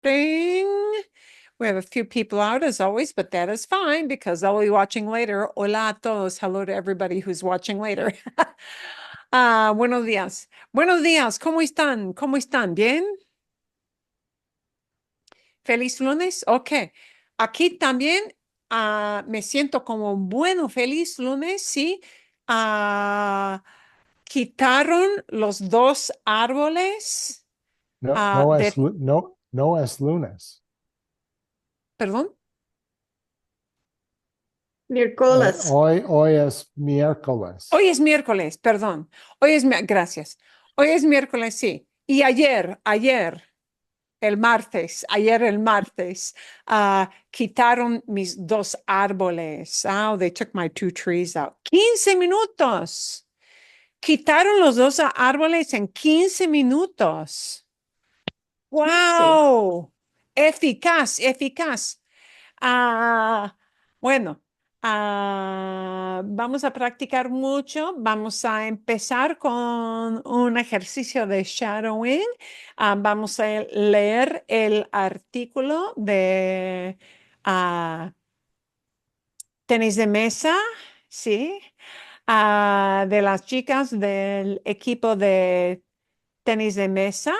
Ding. We have a few people out as always, but that is fine because they'll be watching later. Hola a todos. Hello to everybody who's watching later. Buenos días. Buenos días. ¿Cómo están? ¿Cómo están? ¿Bien? ¿Feliz lunes? Ok. Aquí también me siento como bueno, feliz lunes, sí. Ah, quitaron los dos árboles No, no es, de, no, no es lunes. perdón. Miércoles. Hoy es miércoles. Hoy es miércoles, perdón. Gracias. Hoy es miércoles, sí. Y ayer el martes, quitaron mis dos árboles. Oh, they took my two trees out. 15 minutos. Quitaron los dos árboles en 15 minutos. Sí. ¡Wow! Eficaz, eficaz. Ah, bueno, vamos a practicar mucho. Vamos a empezar con un ejercicio de shadowing. Vamos a leer el artículo de tenis de mesa, ¿sí? De las chicas del equipo de tenis de mesa.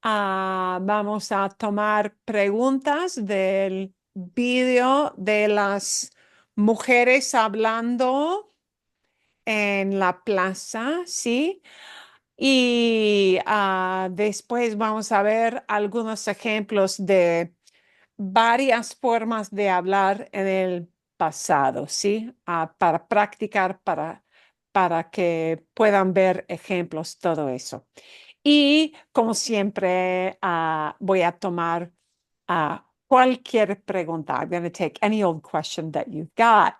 Vamos a tomar preguntas del vídeo de las mujeres hablando en la plaza, ¿sí? Y después vamos a ver algunos ejemplos de varias formas de hablar en el pasado, ¿sí? Para practicar, para que puedan ver ejemplos, todo eso. Y como siempre, voy a tomar cualquier pregunta. I'm going to take any old question that you've got.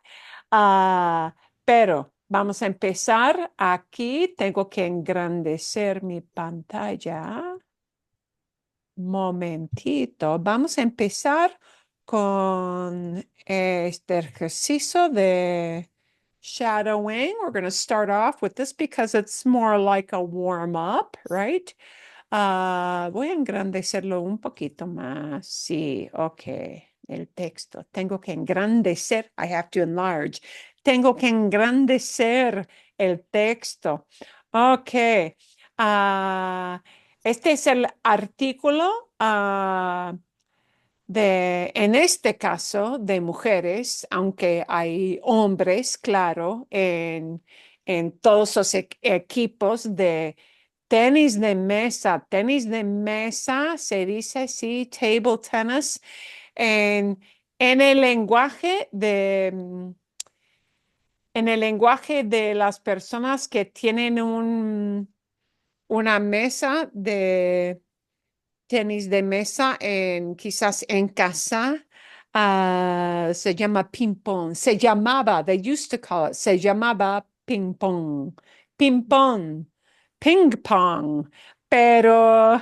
Ah, pero vamos a empezar aquí. Tengo que engrandecer mi pantalla. Momentito. Vamos a empezar con este ejercicio de shadowing. We're going to start off with this because it's more like a warm up, right? Voy a engrandecerlo un poquito más. Sí, ok. El texto. Tengo que engrandecer. I have to enlarge. Tengo que engrandecer el texto. Ok. Ah, este es el artículo en este caso, de mujeres, aunque hay hombres, claro, en todos los equipos de tenis de mesa. Tenis de mesa se dice así, table tennis, en, en el lenguaje en el lenguaje de las personas que tienen una mesa de tenis de mesa quizás en casa. Se llama ping pong. Se llamaba, they used to call it, se llamaba ping pong. Ping pong. Ping pong. Pero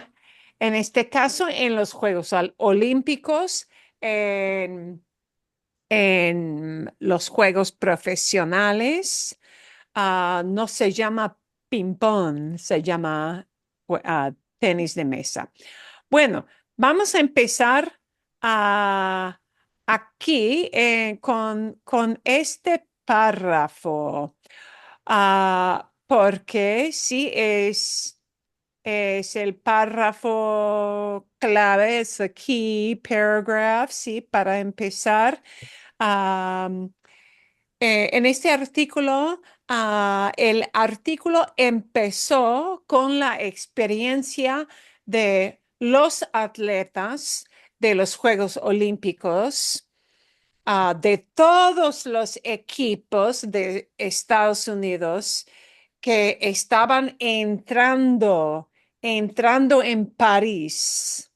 en este caso, en los Juegos Olímpicos, en, en los Juegos profesionales, no se llama ping pong, se llama tenis de mesa. Bueno, vamos a empezar aquí con este párrafo, porque sí es el párrafo clave, es el key paragraph, sí, para empezar. Am, en este artículo, el artículo empezó con la experiencia de los atletas de los Juegos Olímpicos, de todos los equipos de Estados Unidos que estaban entrando en París,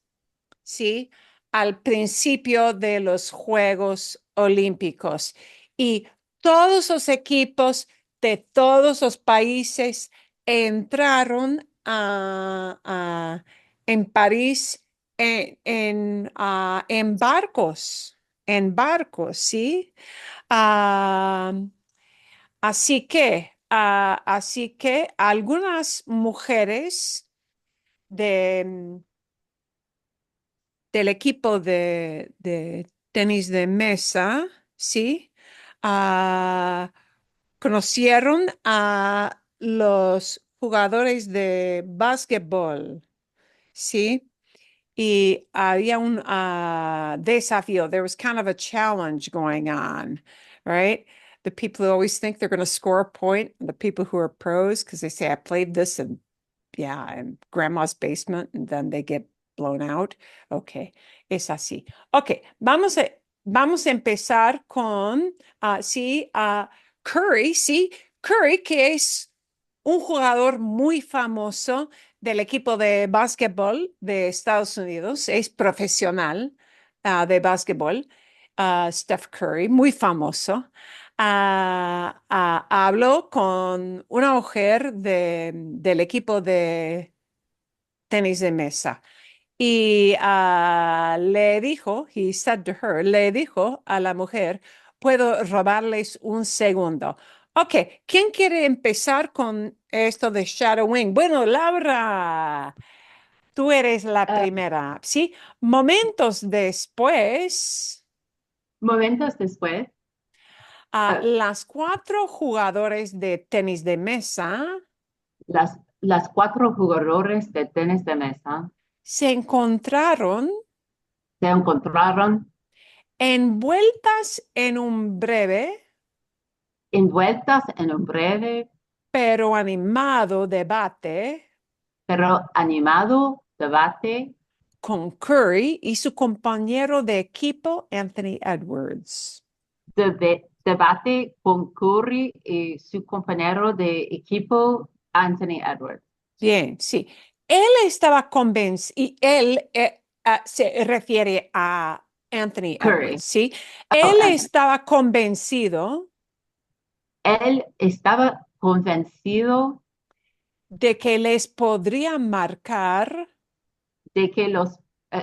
¿sí? Al principio de los Juegos Olímpicos. Y todos los equipos de todos los países entraron en París en barcos, ¿sí? Ah, así que algunas mujeres de del equipo de tenis de mesa, ¿sí? Conocieron a los jugadores de básquetbol, ¿sí? Y había un desafío. There was kind of a challenge going on, right? The people who always think they're going to score a point, the people who are pros, because they say, I played this in grandma's basement, and then they get blown out. Ok, es así. Ok, vamos a empezar con, sí, Curry, sí, Curry, que es un jugador muy famoso del equipo de básquetbol de Estados Unidos, es profesional de básquetbol, Steph Curry, muy famoso. Habló con una mujer del equipo de tenis de mesa y le dijo, he said to her, le dijo a la mujer, puedo robarles un segundo. Ok, ¿quién quiere empezar con esto de shadowing? Bueno, Laura, tú eres la Ah, primera, ¿sí? Momentos después, momentos después, ah, las cuatro jugadores de tenis de mesa las cuatro jugadores de tenis de mesa se encontraron se encontraron envueltas en un breve envueltas en un breve pero animado debate pero animado debate con Curry y su compañero de equipo Anthony Edwards. debate con Curry y su compañero de equipo Anthony Edwards. Bien, sí. Él estaba convencido, y él se refiere a Anthony Curry. Edwards, ¿sí? Oh, Él Anthony. estaba convencido Él estaba convencido de que les podría marcar de que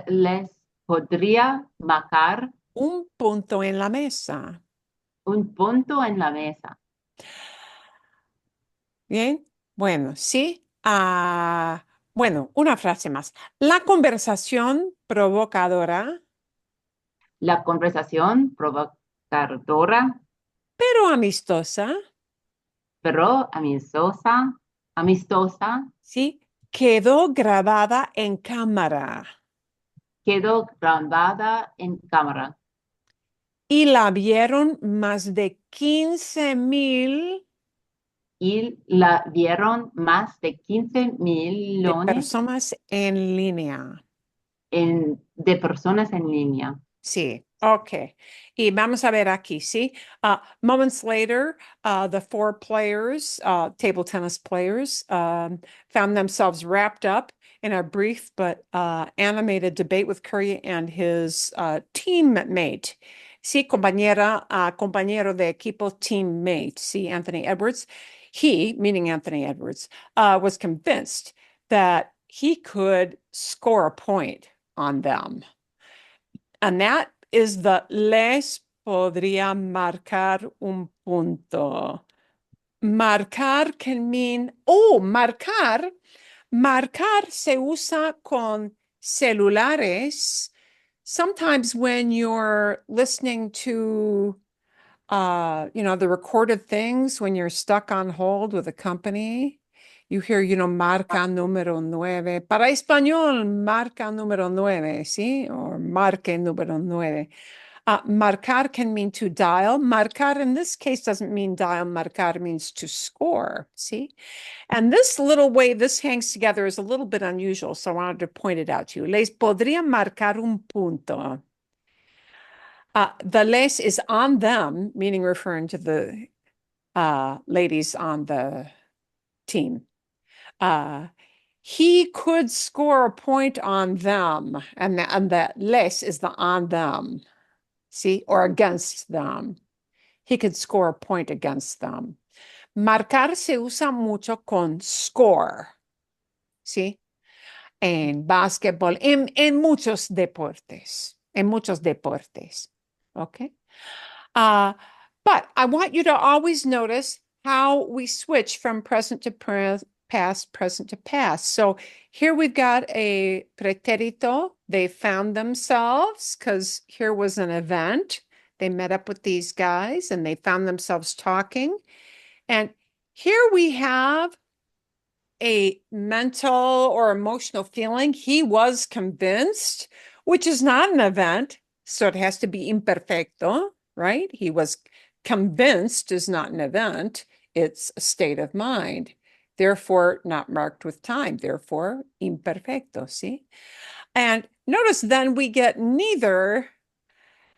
les podría marcar un punto en la mesa. un punto en la mesa. Bien, bueno, sí. Bueno, una frase más. La conversación provocadora, La conversación provocadora, pero amistosa, pero amistosa, sí, quedó grabada en cámara quedó grabada en cámara y la vieron más de 15,000 y la vieron más de 15 de millones personas en línea. de personas en línea. Sí, ok. Y vamos a ver aquí, ¿sí? Moments later, the four players, table tennis players, found themselves wrapped up in a brief but animated debate with Curry and his teammate. Sí, compañero de equipo, teammate, sí, Anthony Edwards. He, meaning Anthony Edwards, was convinced that he could score a point on them. And that is the les podría marcar un punto. Marcar can mean, marcar se usa con celulares. Sometimes when you're listening to, the recorded things when you're stuck on hold with a company, you hear, marca número 9. Para español, marca número 9, ¿sí? Or marque número 9. Marcar can mean to dial. Marcar in this case doesn't mean dial. Marcar means to score, see? And this little way this hangs together is a little bit unusual, so I wanted to point it out to you. Les podría marcar un punto. The les is on them, meaning referring to the ladies on the team. He could score a point on them, and the les is the on them, see, or against them. He could score a point against them. Marcar se usa mucho con score, ¿sí? En básquetbol, en muchos deportes, ¿ok? Uh, but I want you to always notice how we switch from present to past, present to past. So here we've got a pretérito. They found themselves because here was an event. They met up with these guys and they found themselves talking. And here we have a mental or emotional feeling. He was convinced, which is not an event. So it has to be imperfecto, right? He was convinced is not an event. It's a state of mind. Therefore, not marked with time. Therefore, imperfecto, see? And notice then we get neither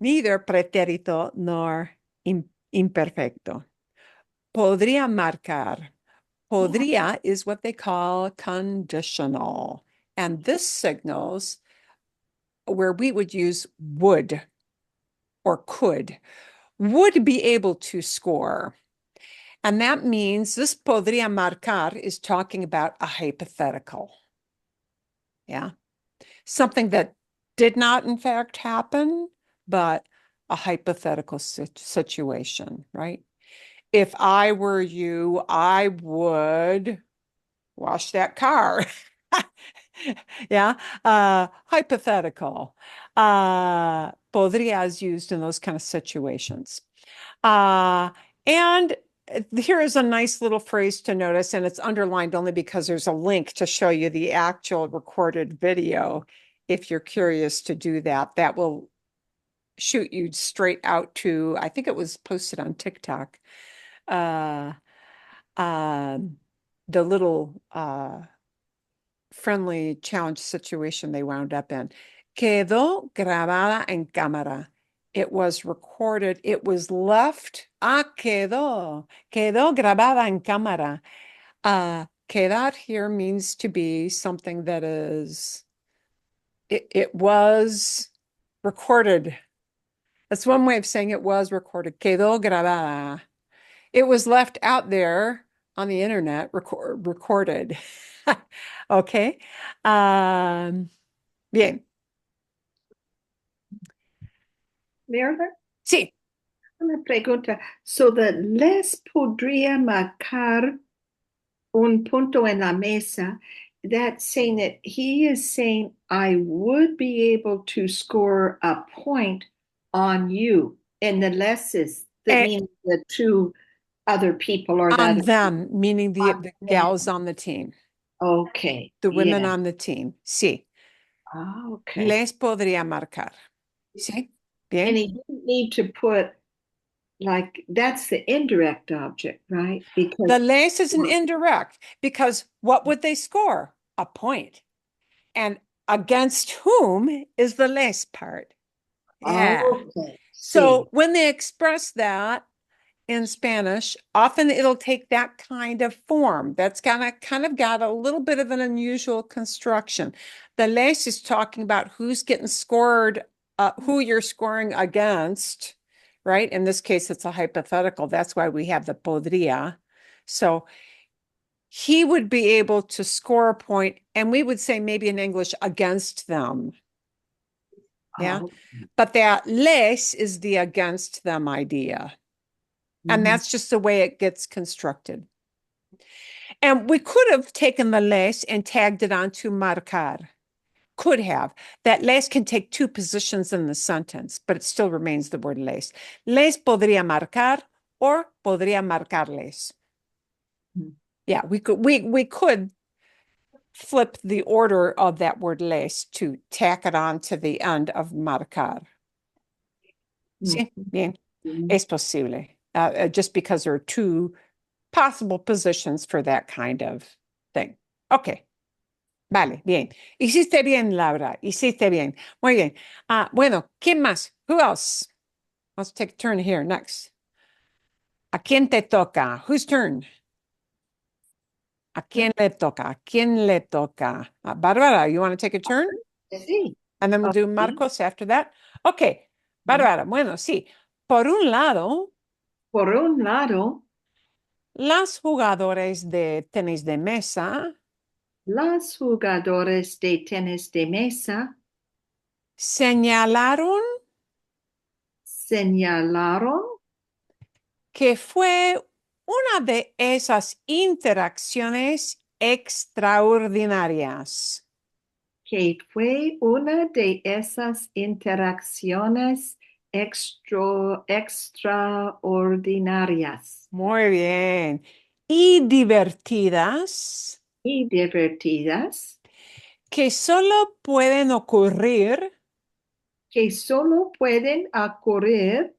pretérito nor imperfecto. Podría marcar. Podría is what they call conditional. And this signals where we would use would or could, would be able to score. And that means this podría marcar is talking about a hypothetical. Yeah. Something that did not, in fact, happen, but a hypothetical situation, right? If I were you, I would wash that car. Yeah. Hypothetical. Podría is used in those kind of situations. And here is a nice little phrase to notice, and it's underlined only because there's a link to show you the actual recorded video. If you're curious to do that, that will shoot you straight out to, I think it was posted on TikTok. Uh, the little friendly challenge situation they wound up in. Quedó grabada en cámara. It was recorded. It was left. Quedó grabada en cámara. Quedar here means to be something that is, it was recorded. That's one way of saying it was recorded. Quedó grabada. It was left out there on the internet, recorded. Okay. Bien. Meredith, Sí. una pregunta. So the les podría marcar un punto en la mesa, that's saying that he is saying, I would be able to score a point on you. And the less is, that means the two other people or On the them, meaning the them. gals on the team, Okay. the women Yeah. on the team. Sí. Okay. Les podría marcar. Sí. And Bien. he didn't need to put like that's the indirect object, right? Because The les is an indirect because what would they score? A point. And against whom is the les part? Yeah. okay. So See. when they express that in Spanish, often it'll take that kind of form. That's kind of got a little bit of an unusual construction. The les is talking about who's getting scored, who you're scoring against, right? In this case, it's a hypothetical. That's why we have the podría. So he would be able to score a point, and we would say maybe in English against them. Yeah. Oh, But that les is the against them idea. And that's just the way it gets constructed. And we could have taken the les and tagged it onto marcar. Could have. That les can take two positions in the sentence, but it still remains the word les. Les podría marcar or podría marcarles. Yeah, we could flip the order of that word les to tack it on to the end of marcar. Sí, bien. Es posible. Just because there are two possible positions for that kind of thing. Okay. Vale, bien. Hiciste bien, Laura. Hiciste bien. Muy bien. Bueno, ¿quién más? Who else? Let's take a turn here. Next. ¿A quién te toca? Whose turn? ¿A quién le toca? ¿A quién le toca? Bárbara, you want to take a turn? Sí. And then we'll do Marcos after that. Okay. Bárbara, bueno, sí. Por un lado, Por un lado, las jugadores de tenis de mesa los jugadores de tenis de mesa señalaron señalaron que fue una de esas interacciones extraordinarias. Que fue una de esas interacciones extraordinarias Muy bien. Y divertidas y divertidas que solo pueden ocurrir que solo pueden ocurrir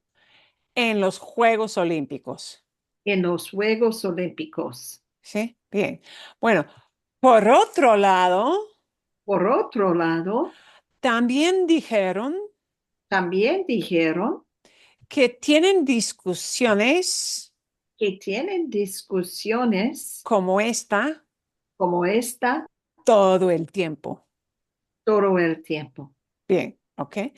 en los Juegos Olímpicos. en los Juegos Olímpicos. ¿Sí? Bien. Bueno, por otro lado, Por otro lado, también dijeron también dijeron que tienen discusiones que tienen discusiones como esta como esta todo el tiempo. todo el tiempo. Bien, okay.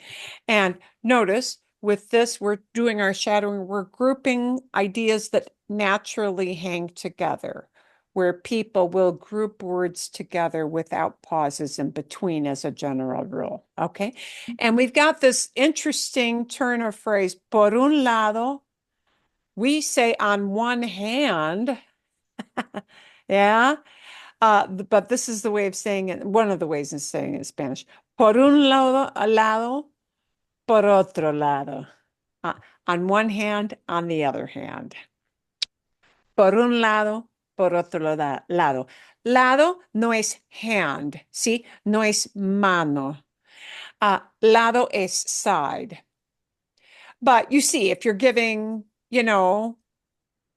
And notice with this, we're doing our shadowing, we're grouping ideas that naturally hang together, where people will group words together without pauses in between as a general rule, okay? And we've got this interesting turn of phrase, por un lado, we say on one hand, yeah, but this is the way of saying it, one of the ways of saying it in Spanish. Por un lado, por otro lado. On one hand, on the other hand. Por un lado, por otro lado. Lado no es hand, ¿sí? No es mano. Lado es side. But you see, if you're giving,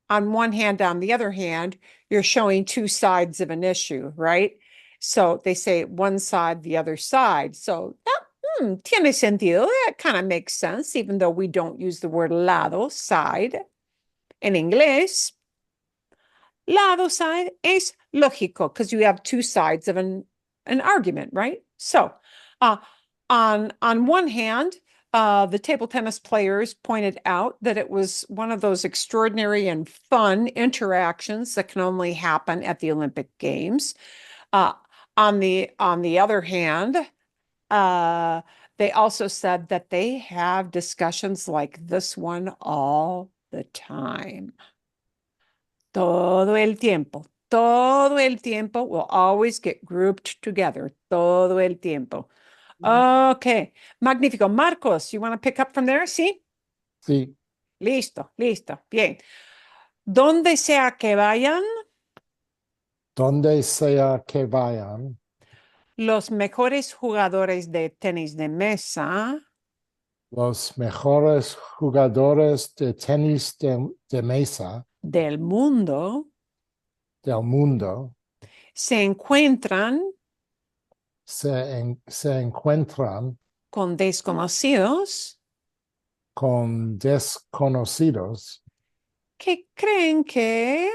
on one hand, on the other hand, you're showing two sides of an issue, right? So they say one side, the other side. So tiene sentido. That kind of makes sense, even though we don't use the word lado, side. In English, lado, side es lógico because you have two sides of an argument, right? So on one hand, the table tennis players pointed out that it was one of those extraordinary and fun interactions that can only happen at the Olympic Games. Uh, on the other hand, they also said that they have discussions like this one all the time. Todo el tiempo. Todo el tiempo will always get grouped together. Todo el tiempo. Okay. Magnífico. Marcos, you want to pick up from there? ¿Sí? Sí. Listo, listo. Bien. Donde sea que vayan, Donde sea que vayan, los mejores jugadores de tenis de mesa los mejores jugadores de tenis de mesa del mundo del mundo se encuentran se encuentran con desconocidos con desconocidos que creen que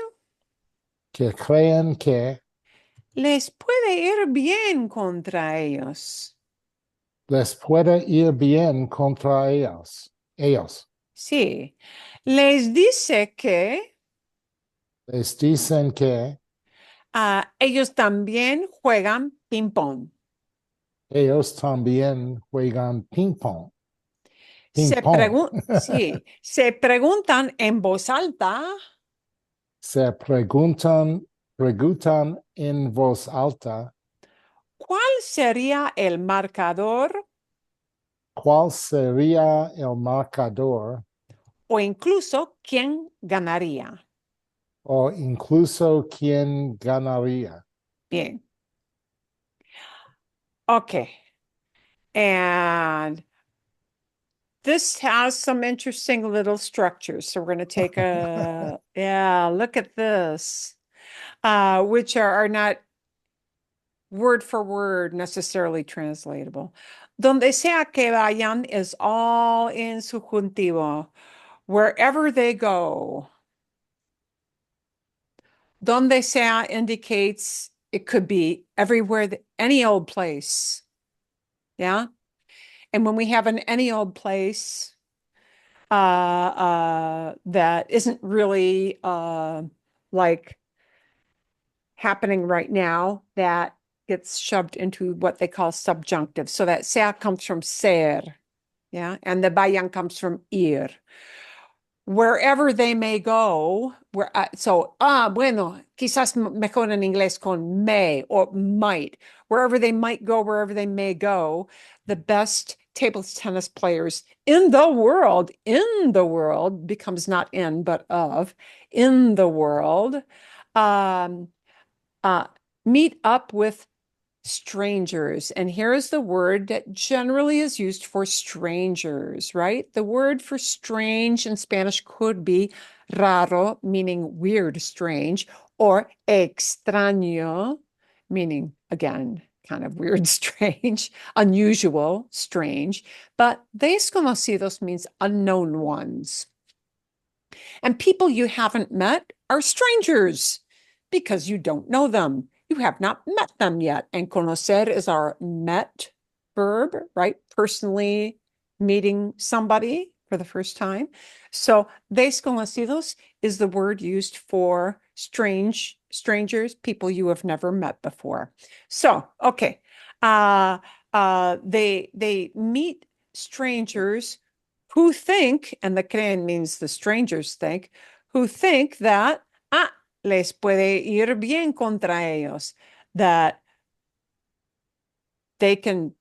que creen que les puede ir bien contra ellos. les puede ir bien contra ellos. Sí, les dice que Les dicen que ellos también juegan ping-pong. ellos también juegan ping pong. Ping Se pong. sí, se preguntan en voz alta Se preguntan en voz alta cuál sería el marcador cuál sería el marcador o incluso quién ganaría. o incluso quién ganaría. Bien. Okay. And this has some interesting little structures. So we're going to take look at this, which are not word for word necessarily translatable. Donde sea que vayan is all in subjuntivo. Wherever they go. Donde sea indicates it could be everywhere, any old place. Yeah. And when we have an any old place that isn't really like happening right now, that gets shoved into what they call subjunctive. So that sea comes from ser, yeah, and the vayan comes from ir. wherever they may go, bueno, quizás mejor en inglés con may or might, wherever they might go, wherever they may go, the best table tennis players in the world becomes not in, but of, in the world, um, uh, meet up with strangers. And here is the word that generally is used for strangers, right? The word for strange in Spanish could be raro, meaning weird, strange, or extraño, meaning, again, kind of weird, strange, unusual, strange. But desconocidos means unknown ones. And people you haven't met are strangers because you don't know them. You have not met them yet. And conocer is our met verb, right? Personally meeting somebody for the first time. So desconocidos is the word used for strangers, people you have never met before. So, okay. They meet strangers who think, and the creen means the strangers think, who think that, les puede ir bien contra ellos, that they can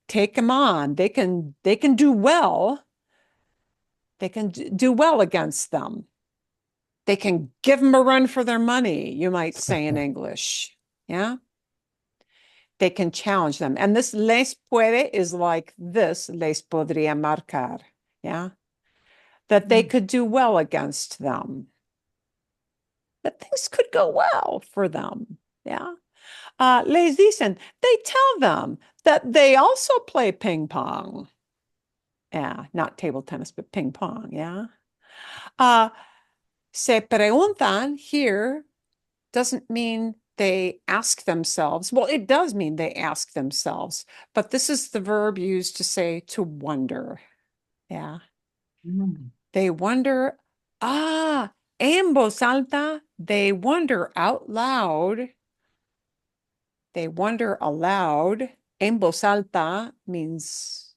take them on, they can do well, they can do well against them. They can give them a run for their money, you might say in English. Yeah. They can challenge them. And this les puede is like this, les podría marcar. Yeah. That they could do well against them, that things could go well for them. Yeah. Les dicen, they tell them that they also play ping pong. Yeah, not table tennis, but ping pong. Yeah. Se preguntan here doesn't mean they ask themselves. Well, it does mean they ask themselves, but this is the verb used to say to wonder. Yeah. They wonder, en voz alta, they wonder out loud. They wonder aloud. En voz alta means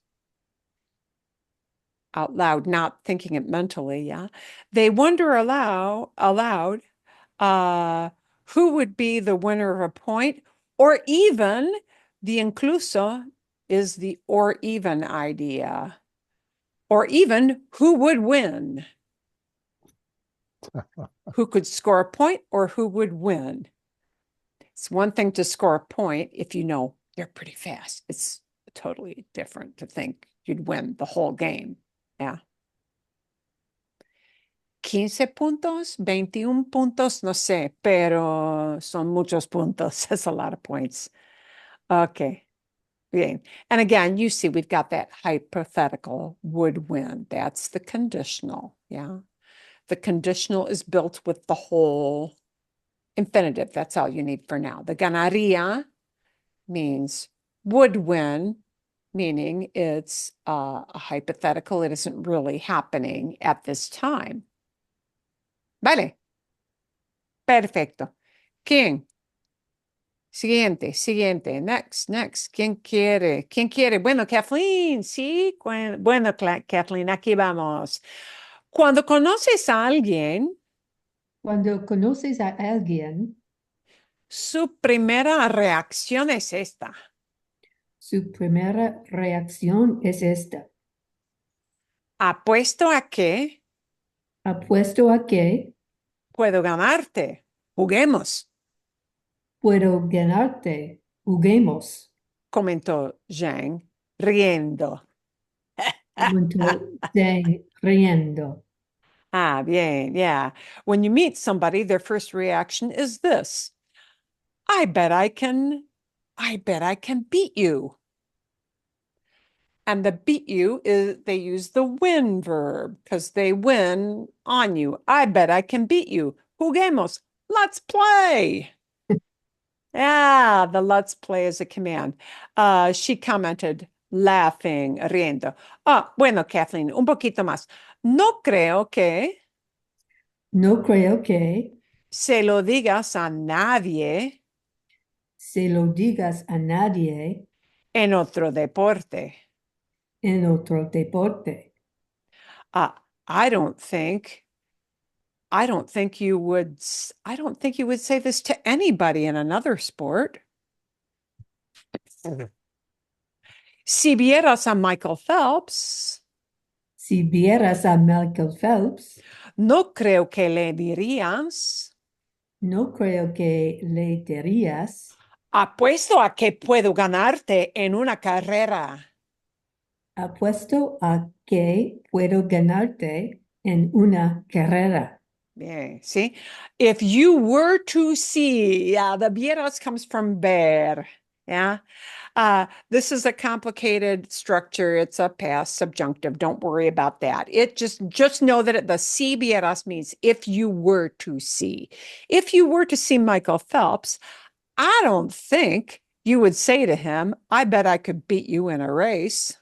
out loud, not thinking it mentally, yeah. They wonder aloud, who would be the winner of a point, or even the incluso is the or even idea, or even who would win. Who could score a point or who would win. It's one thing to score a point if you know you're pretty fast. It's totally different to think you'd win the whole game. Yeah. 15 puntos, 21 puntos, no sé, pero son muchos puntos. That's a lot of points. Okay. Bien. And again, you see we've got that hypothetical would win. That's the conditional. Yeah. The conditional is built with the whole infinitive. That's all you need for now. The ganaría means would win, meaning it's a hypothetical. It isn't really happening at this time. Vale. Perfecto. ¿Quién? Siguiente. Next. ¿Quién quiere? Bueno, Kathleen, sí. Bueno, Kathleen, aquí vamos. Cuando conoces a alguien, Cuando conoces a alguien, su primera reacción es esta. su primera reacción es esta. Apuesto a que Apuesto a que puedo ganarte. Juguemos, puedo ganarte. Juguemos. comentó Zhang, riendo. Comentó Zhang riendo. Bien, yeah. When you meet somebody, their first reaction is this. I bet I can beat you. And the beat you is they use the win verb because they win on you. I bet I can beat you. Juguemos. Let's play. Yeah, the let's play is a command. She commented, laughing, riendo. Bueno, Kathleen, un poquito más. No creo que No creo que se lo digas a nadie se lo digas a nadie en otro deporte. en otro deporte. I don't think you would say this to anybody in another sport. Si vieras a Michael Phelps, Si vieras a Michael Phelps, no creo que le dirías. no creo que le dirías, Apuesto a que puedo ganarte en una carrera. apuesto a que puedo ganarte en una carrera. Bien, see? If you were to see, yeah, the vieras comes from ver. Yeah. This is a complicated structure. It's a past subjunctive. Don't worry about that. It just know that the si vieras means if you were to see. If you were to see Michael Phelps, I don't think you would say to him, I bet I could beat you in a race.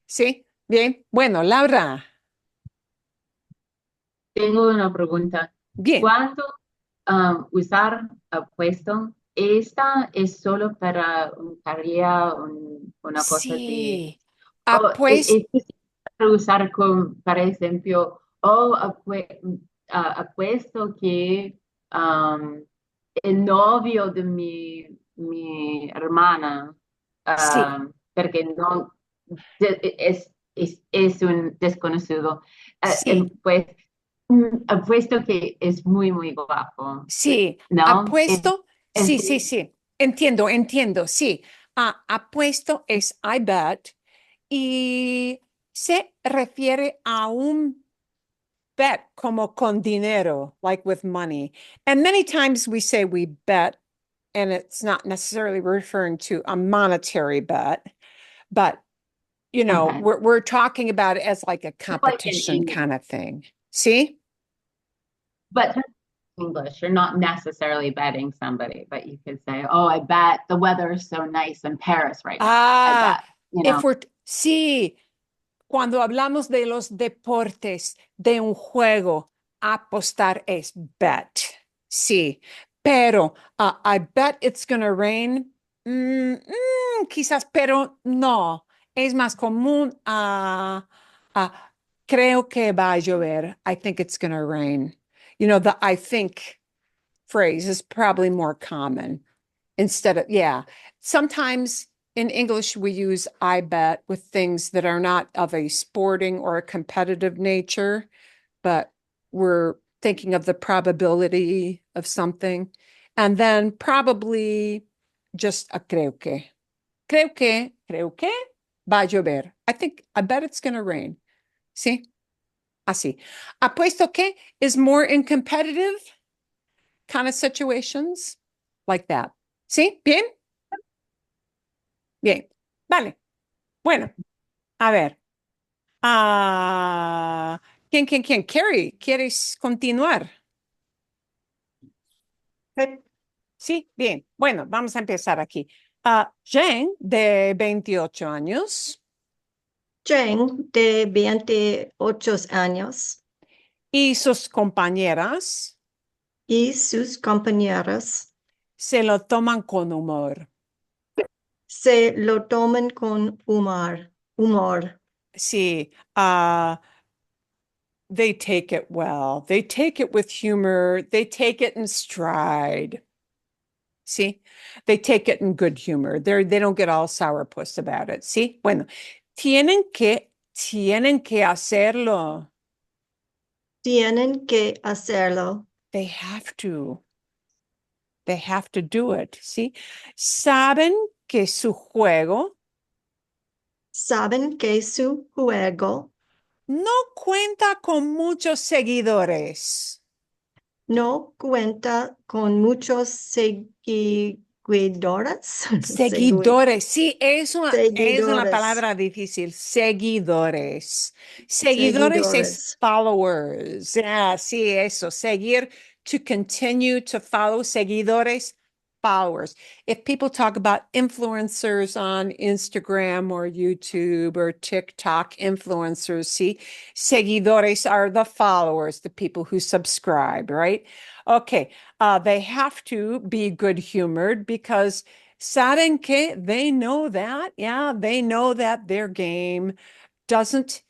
¿Sí? Bien. Bueno, Laura. Tengo una pregunta. Bien. ¿Cuándo usar apuesto? ¿Esta es solo para una carrera, una cosa de... Sí. O Apuesto. es para usar con, por ejemplo, o apuesto que el novio de mi hermana, Sí. porque no es un desconocido, Sí. pues apuesto que es muy, muy guapo, Sí, ¿no? apuesto, sí, sí, Entonces, sí, entiendo, sí. Apuesto es I bet y se refiere a un bet como con dinero, like with money. And many times we say we bet, and it's not necessarily referring to a monetary bet, but okay. we're talking about it as like a Just like in competition English, kind of thing. See? but English, you're not necessarily betting somebody, but you could say, "Oh, I bet the weather is so nice in Paris right now. I Ah, bet." You if know, we're, sí, cuando hablamos de los deportes, de un juego, apostar es bet. Sí, pero I bet it's gonna rain. Quizás, pero no. Es más común. Creo que va a llover. I think it's gonna rain. The I think phrase is probably more common instead of, yeah. Sometimes in English, we use I bet with things that are not of a sporting or a competitive nature, but we're thinking of the probability of something. And then probably just a creo que. Creo que va a llover. I bet it's going to rain. See? Así. Apuesto que is more in competitive kind of situations like that. ¿Sí? ¿Bien? Bien. Vale. Bueno, a ver. ¿Quién? Carrie, ¿quieres continuar? Sí, bien. Bueno, vamos a empezar aquí. Jane, de 28 años, Jane, de 28 años, y sus compañeras y sus compañeros se lo toman con humor. se lo toman con humor. Sí, they take it well. They take it with humor. They take it in stride. See, they take it in good humor. They don't get all sourpuss about it. Sí, bueno, tienen que hacerlo. Tienen que hacerlo. They have to. They have to do it. Sí, saben que su juego Saben que su juego no cuenta con muchos seguidores. no cuenta con muchos seguidores. Seguidores, sí, es una Seguidores. palabra difícil. Seguidores. Seguidores es Seguidores. followers. Sí, eso. Seguir, to continue to follow. Seguidores, followers. If people talk about influencers on Instagram or YouTube or TikTok, influencers, see, seguidores are the followers, the people who subscribe, right? Okay. They have to be good-humored because saben que they know that, yeah, they know that their game doesn't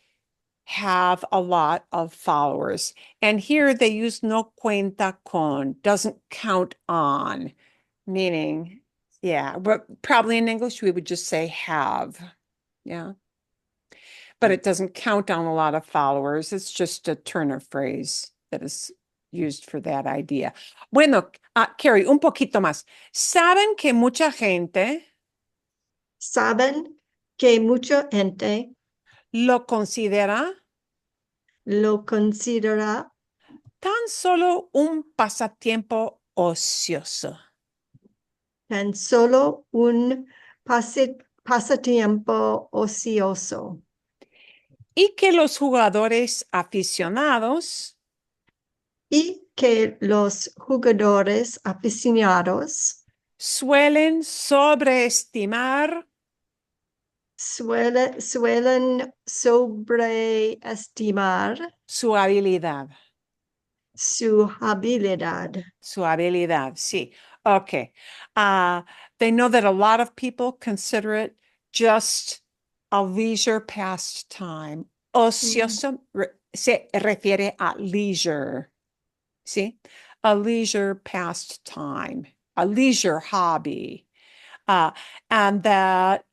have a lot of followers. And here they use no cuenta con, doesn't count on, meaning, yeah, but probably in English we would just say have. Yeah. But it doesn't count on a lot of followers. It's just a turn of phrase that is used for that idea. Bueno, Carrie, un poquito más. ¿Saben que mucha gente Saben que mucha gente lo considera lo considera tan solo un pasatiempo ocioso? tan solo un pasatiempo ocioso Y que los jugadores aficionados y que los jugadores aficionados suelen sobreestimar suelen sobreestimar su habilidad. su habilidad. Su habilidad, sí. Okay. They know that a lot of people consider it just a leisure pastime. Ocioso se refiere a leisure, ¿sí? A leisure pastime, a leisure hobby. And that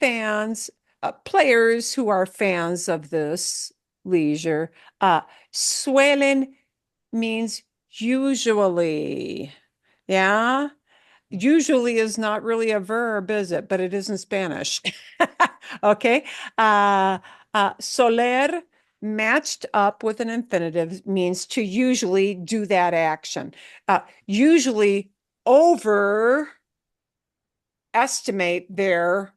fans, players who are fans of this leisure, suelen means usually. Yeah. Usually is not really a verb, is it? But it is in Spanish. Okay. Soler matched up with an infinitive means to usually do that action. Usually overestimate their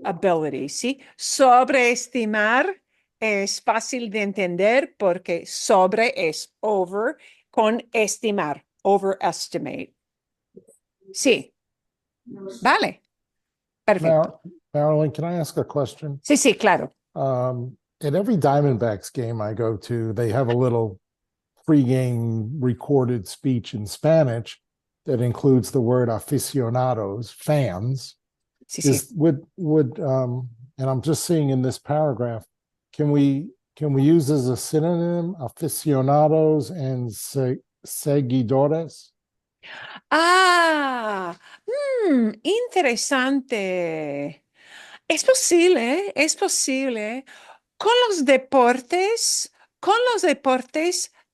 ability, ¿sí? Sobreestimar es fácil de entender porque sobre es over con estimar, overestimate. Sí, vale, perfecto. Marilyn, can I ask a question? Sí, sí, claro. At every Diamondbacks game I go to, they have a little pregame recorded speech in Spanish that includes the word aficionados, fans. Sí, sí. And I'm just seeing in this paragraph, can we use as a synonym aficionados and seguidores? Interesante. Es posible, ¿eh? Es posible. Con los deportes,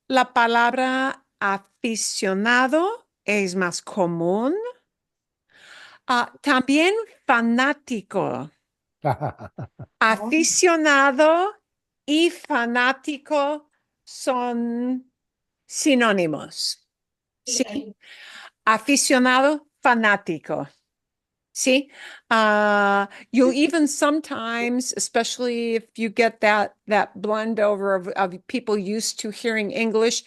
la palabra aficionado es más común. También fanático. Aficionado y fanático son sinónimos. Sí. Aficionado, fanático. See, you'll even sometimes, especially if you get that blend over of people used to hearing English,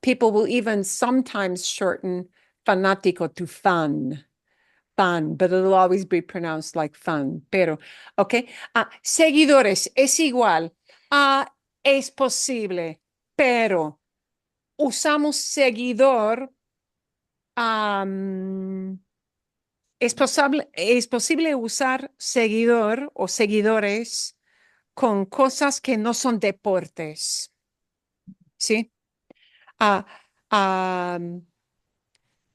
people will even sometimes shorten fanático to fun, but it'll always be pronounced like fun. Pero, okay. Seguidores es igual. Es posible, pero usamos seguidor. Es posible usar seguidor o seguidores con cosas que no son deportes, ¿sí? Uh, um,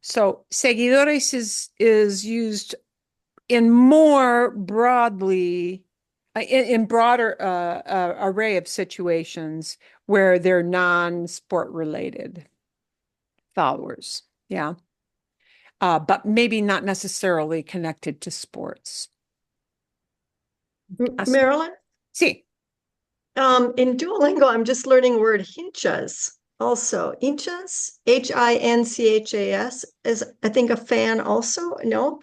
so seguidores is used in more broadly, in broader array of situations where they're non-sport related followers, yeah. But maybe not necessarily connected to sports. Marilyn? Sí. In Duolingo, I'm just learning word hinchas also. Hinchas, Hinchas, is I think a fan also. No?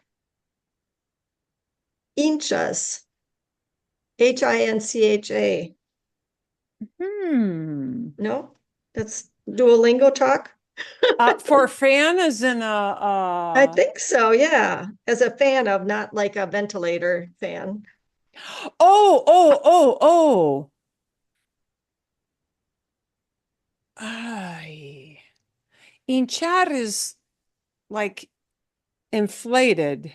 Hinchas, Hincha. No? That's Duolingo talk? For fan as in I think so, yeah. As a fan of, not like a ventilator fan. oh. Ay. Hinchar is like inflated.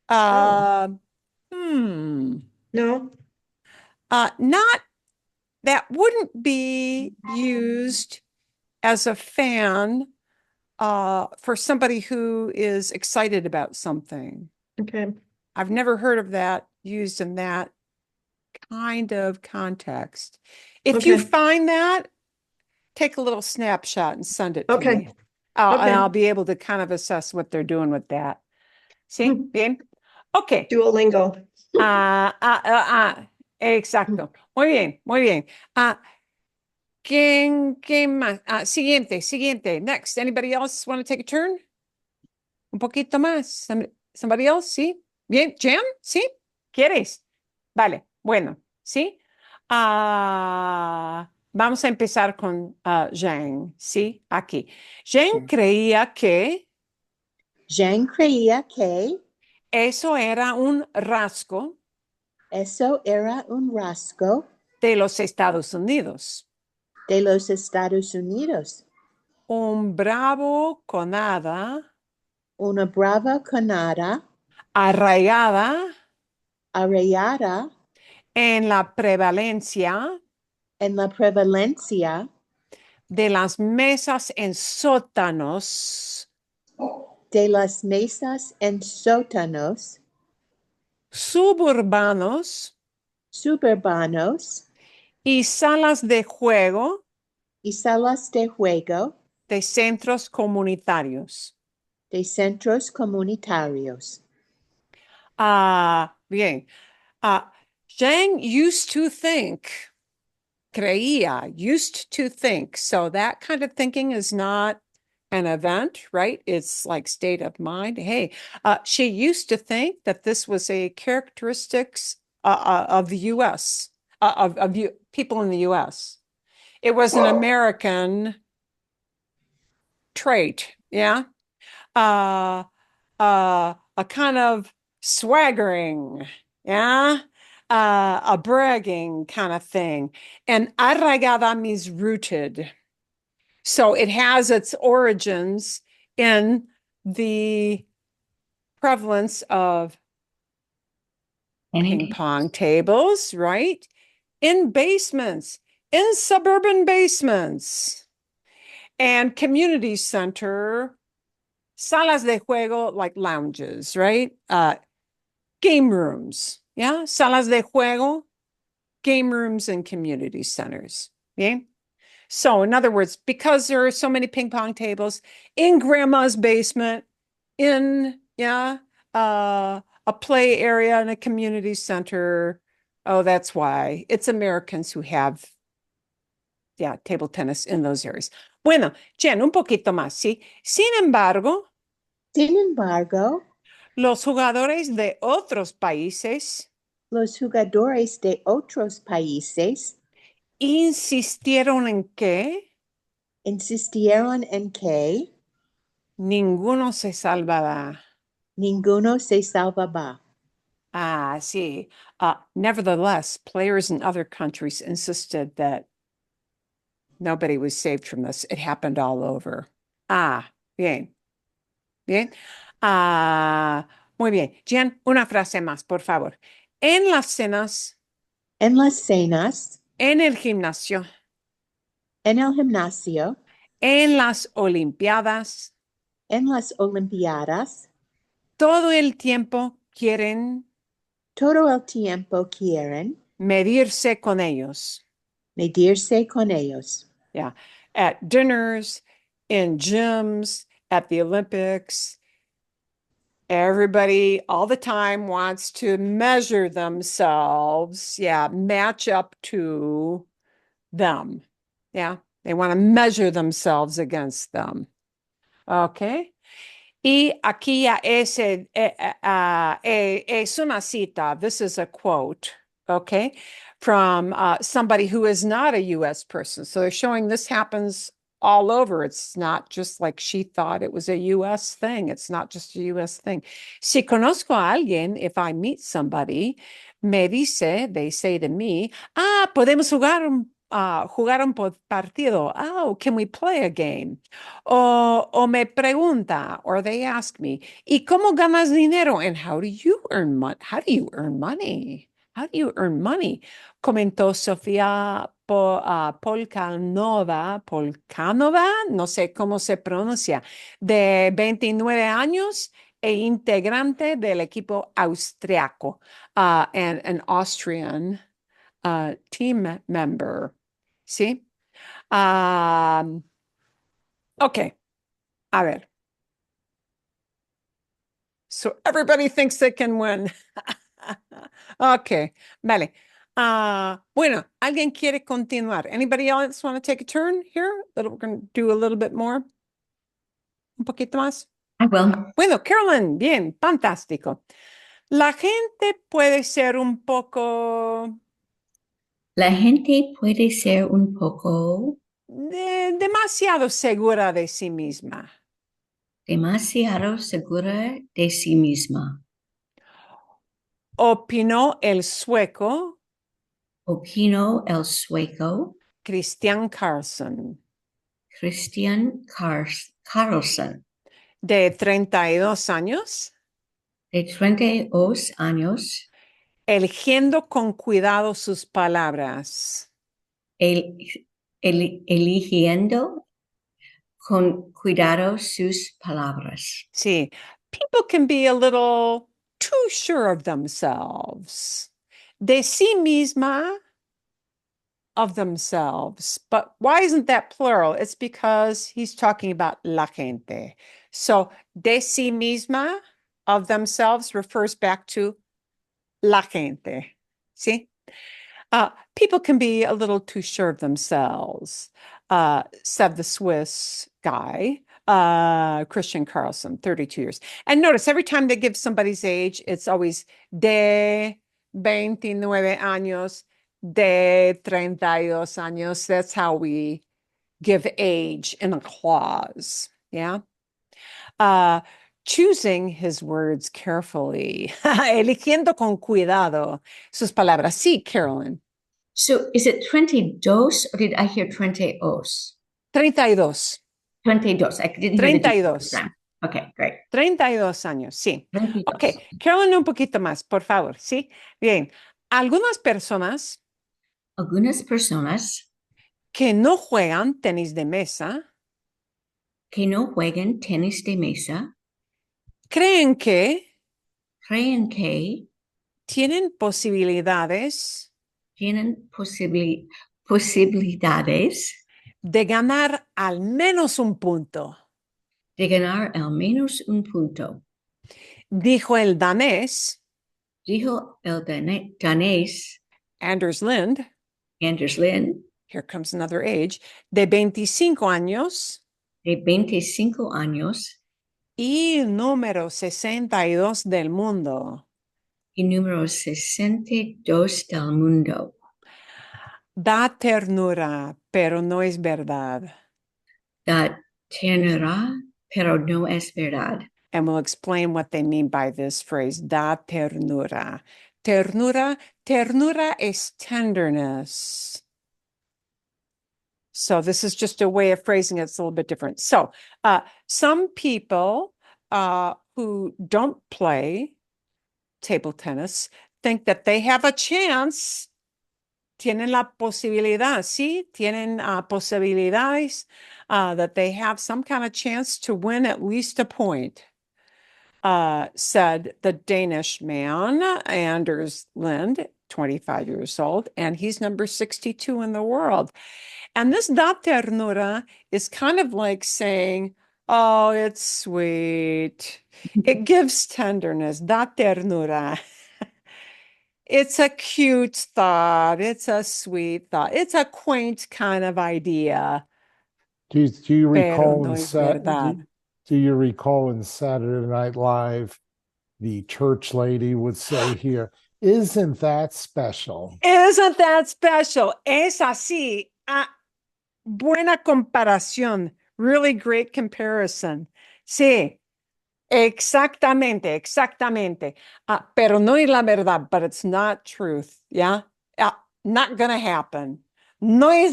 Oh. Hmm. No? Not that wouldn't be used as a fan for somebody who is excited about something. Okay. I've never heard of that used in that kind of context. If you Okay. find that, take a little snapshot and send it to Okay. me. And Okay. I'll be able to kind of assess what they're doing with that. ¿Sí? Bien. Ok. Duolingo. Exacto. Muy bien, muy bien. ¿Quién más? Siguiente. Next. Anybody else want to take a turn? Un poquito más. Somebody else? ¿Sí? Bien. Jan? ¿Sí? ¿Quieres? Vale. Bueno. ¿Sí? Vamos a empezar con Jean. ¿Sí? Aquí. Jean creía que Jean creía que eso era un rasgo eso era un rasgo de los Estados Unidos. de los Estados Unidos, Un bravo con nada una brava conada arraigada arraigada en la prevalencia en la prevalencia de las mesas en sótanos de las mesas en sótanos suburbanos suburbanos y salas de juego y salas de juego de centros comunitarios. de centros comunitarios. Bien. Zhang used to think, creía, used to think. So that kind of thinking is not an event, right? It's like state of mind. Hey, she used to think that this was a characteristics of the U.S., of people in the U.S. It was an American trait, yeah? A kind of swaggering, yeah? A bragging kind of thing. And arraigada means rooted. So it has its origins in the prevalence of ping pong tables, right? In basements, in suburban basements, and community center, salas de juego, like lounges, right? Game rooms, yeah? Salas de juego, game rooms, and community centers, yeah? So, in other words, because there are so many ping pong tables in grandma's basement, in, a play area in a community center. Oh, that's why it's Americans who have, table tennis in those areas. Bueno, Jen, un poquito más, ¿sí? Sin embargo, Sin embargo, los jugadores de otros países los jugadores de otros países insistieron en que insistieron en que ninguno se salvará. ninguno se salvaba. Sí. Nevertheless, players in other countries insisted that nobody was saved from this. It happened all over. Bien. Bien. Muy bien. Jen, una frase más, por favor. En las cenas, En las cenas, en el gimnasio, en el gimnasio, en las olimpiadas, en las olimpiadas, todo el tiempo quieren todo el tiempo quieren medirse con ellos. medirse con ellos. Yeah. At dinners, in gyms, at the Olympics, everybody all the time wants to measure themselves. Yeah. Match up to them. Yeah. They want to measure themselves against them. Okay. Y aquí ya es una cita. This is a quote, okay, from somebody who is not a U.S. person. So they're showing this happens all over. It's not just like she thought it was a U.S. thing. It's not just a U.S. thing. Si conozco a alguien, if I meet somebody, me dice, they say to me, podemos jugar un partido. Oh, can we play a game? O me pregunta, or they ask me, ¿y cómo ganas dinero? And how do you earn money? How do you earn money? How do you earn money? Comentó Sofía Polkanova, no sé cómo se pronuncia, de 29 años e integrante del equipo austriaco, and an Austrian team member. ¿Sí? Ok, a ver. So everybody thinks they can win. Ok, vale. Bueno, ¿alguien quiere continuar? Anybody else want to take a turn here? That we're going to do a little bit more. Un poquito más. I will. Bueno, Carolyn, bien, fantástico. La gente puede ser un poco La gente puede ser un poco demasiado segura de sí misma. demasiado segura de sí misma. Opinó el sueco Opino el sueco Christian Carlson, Christian Carlson, de 32 años, de 32 años, eligiendo con cuidado sus palabras. eligiendo con cuidado sus palabras. Sí, people can be a little too sure of themselves. De sí misma, of themselves. But why isn't that plural? It's because he's talking about la gente. So, de sí misma, of themselves, refers back to la gente. See? People can be a little too sure of themselves, said the Swiss guy, Christian Carlson, 32 years. And notice every time they give somebody's age, it's always de 29 años, de 32 años. That's how we give age in a clause. Yeah. Choosing his words carefully, eligiendo con cuidado sus palabras. Sí, Carolyn. So is it 22 or did I hear 20 os? 32. 22. I didn't hear the 32. Okay, great. 32 años, sí. 22. Ok, Carolyn, un poquito más, por favor, ¿sí? Bien. Algunas personas Algunas personas que no juegan tenis de mesa que no juegan tenis de mesa creen que creen que tienen posibilidades tienen posibilidades de ganar al menos un punto, de ganar al menos un punto, dijo el danés dijo el danés Anders Lind. Anders Lind, Here comes another age, de 25 años de 25 años y número 62 del mundo. y número 62 del mundo. Da ternura, pero no es verdad. Da ternura, pero no es verdad. And we'll explain what they mean by this phrase, da ternura. Ternura es tenderness. So this is just a way of phrasing it. It's a little bit different. So some people who don't play table tennis think that they have a chance. Tienen la posibilidad, sí, tienen posibilidades that they have some kind of chance to win at least a point, said the Danish man, Anders Lind, 25 years old, and he's number 62 in the world. And this da ternura is kind of like saying, oh, it's sweet. It gives tenderness, da ternura. It's a cute thought. It's a sweet thought. It's a quaint kind of idea, Do you pero recall no in es verdad. do you recall in Saturday Night Live, the church lady would say here, "Isn't that special?" Isn't that special? Es así. Buena comparación. Really great comparison. Sí, exactamente, exactamente. Pero no es la verdad, but it's not truth. Yeah. Not gonna happen. No es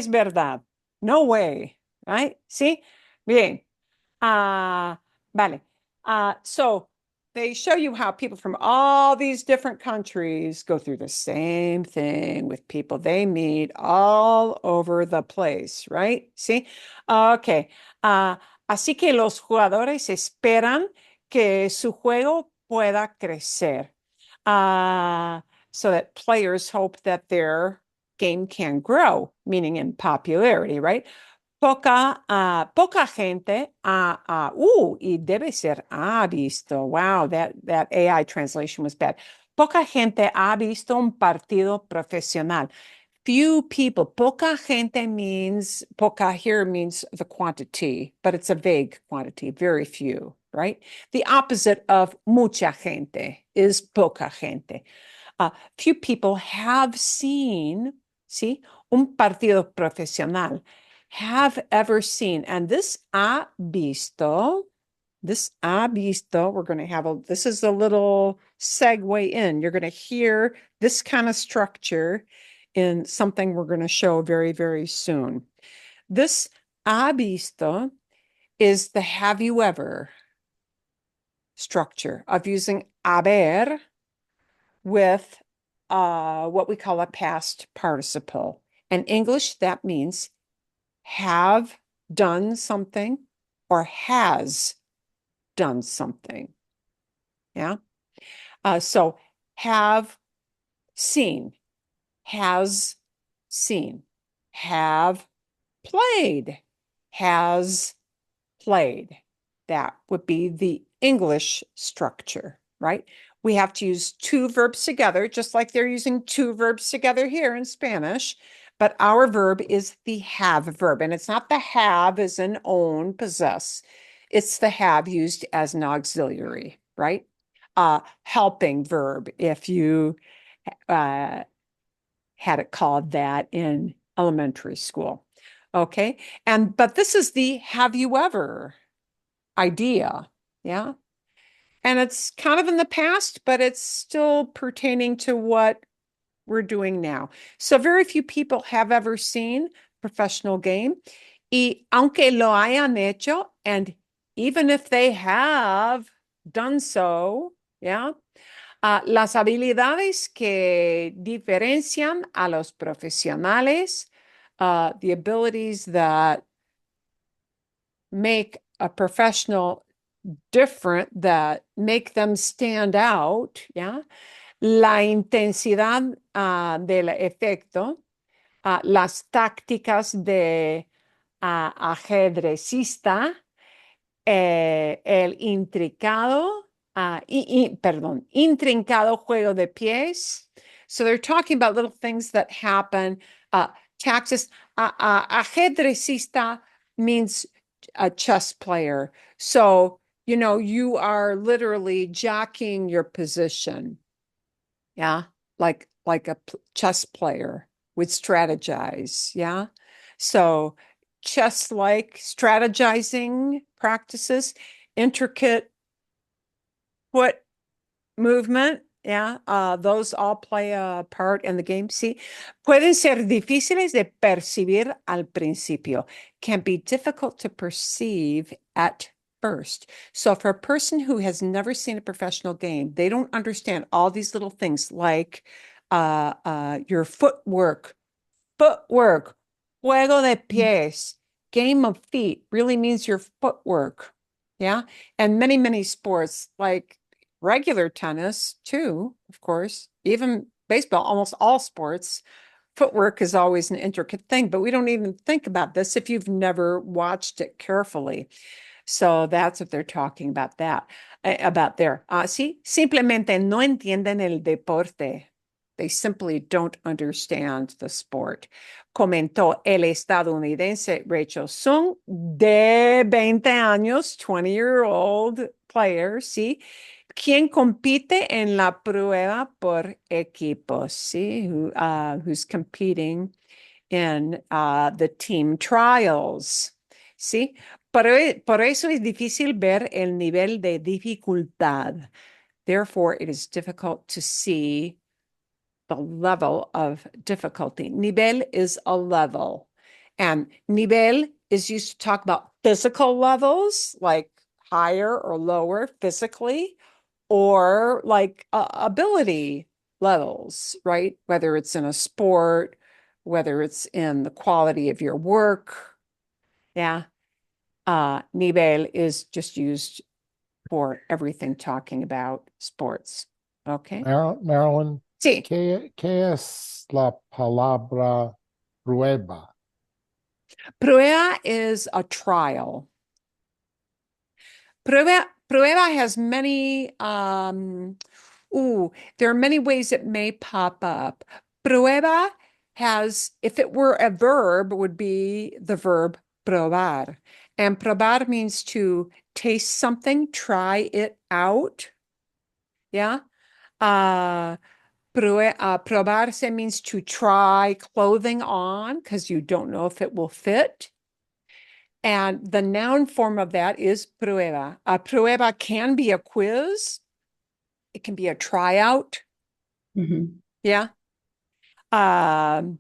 verdad. No way. Right? Sí. Bien. Vale. So they show you how people from all these different countries go through the same thing with people they meet all over the place, right? See? Okay. Así que los jugadores esperan que su juego pueda crecer. So that players hope that their game can grow, meaning in popularity, right? Poca gente y debe ser ha visto. Wow, that AI translation was bad. Poca gente ha visto un partido profesional. Few people. Poca gente means, poca here means the quantity, but it's a vague quantity, very few, right? The opposite of mucha gente is poca gente. Few people have seen, see, un partido profesional, have ever seen, and this ha visto, we're going to have this is a little segue in. You're going to hear this kind of structure in something we're going to show very, very soon. This ha visto is the have you ever structure of using haber with what we call a past participle. In English, that means have done something or has done something. Yeah. So have seen, has seen, have played, has played. That would be the English structure, right? We have to use two verbs together, just like they're using two verbs together here in Spanish. But our verb is the have verb. And it's not the have as in own, possess. It's the have used as an auxiliary, right? Helping verb, if you had it called that in elementary school. Okay. But this is the have you ever idea. Yeah. And it's kind of in the past, but it's still pertaining to what we're doing now. So very few people have ever seen professional game. Y aunque lo hayan hecho, and even if they have done so, yeah, las habilidades que diferencian a los profesionales, the abilities that make a professional different, that make them stand out, yeah. La intensidad del efecto, las tácticas de ajedrecista, el intrincado juego de pies. So they're talking about little things that happen. Taxes, ajedrecista means a chess player. So, you are literally jockeying your position. Yeah. Like a chess player would strategize. Yeah. So chess-like strategizing practices, intricate foot movement. Yeah, those all play a part in the game. See, pueden ser difíciles de percibir al principio, can be difficult to perceive at first. So for a person who has never seen a professional game, they don't understand all these little things like your footwork, juego de pies, game of feet really means your footwork. Yeah. And many, many sports like regular tennis too, of course, even baseball, almost all sports, footwork is always an intricate thing, but we don't even think about this if you've never watched it carefully. So that's what they're talking about there. Sí, simplemente no entienden el deporte. They simply don't understand the sport. Comentó el estadounidense Rachel Sung, de 20 años, 20-year-old player, ¿sí? Quien compite en la prueba por equipos, ¿sí? Who's competing in the team trials, ¿sí? Por eso es difícil ver el nivel de dificultad. Therefore, it is difficult to see the level of difficulty. Nivel is a level. And nivel is used to talk about physical levels, like higher or lower physically, or like ability levels, right? Whether it's in a sport, whether it's in the quality of your work. Yeah. Nivel is just used for everything talking about sports. Okay. Marilyn, Sí. ¿qué es la palabra prueba? Prueba is a trial. Prueba has many, there are many ways it may pop up. Prueba has, if it were a verb, would be the verb probar. And probar means to taste something, try it out. Yeah. Probarse means to try clothing on because you don't know if it will fit. And the noun form of that is prueba. A prueba can be a quiz. It can be a tryout. Yeah. Um,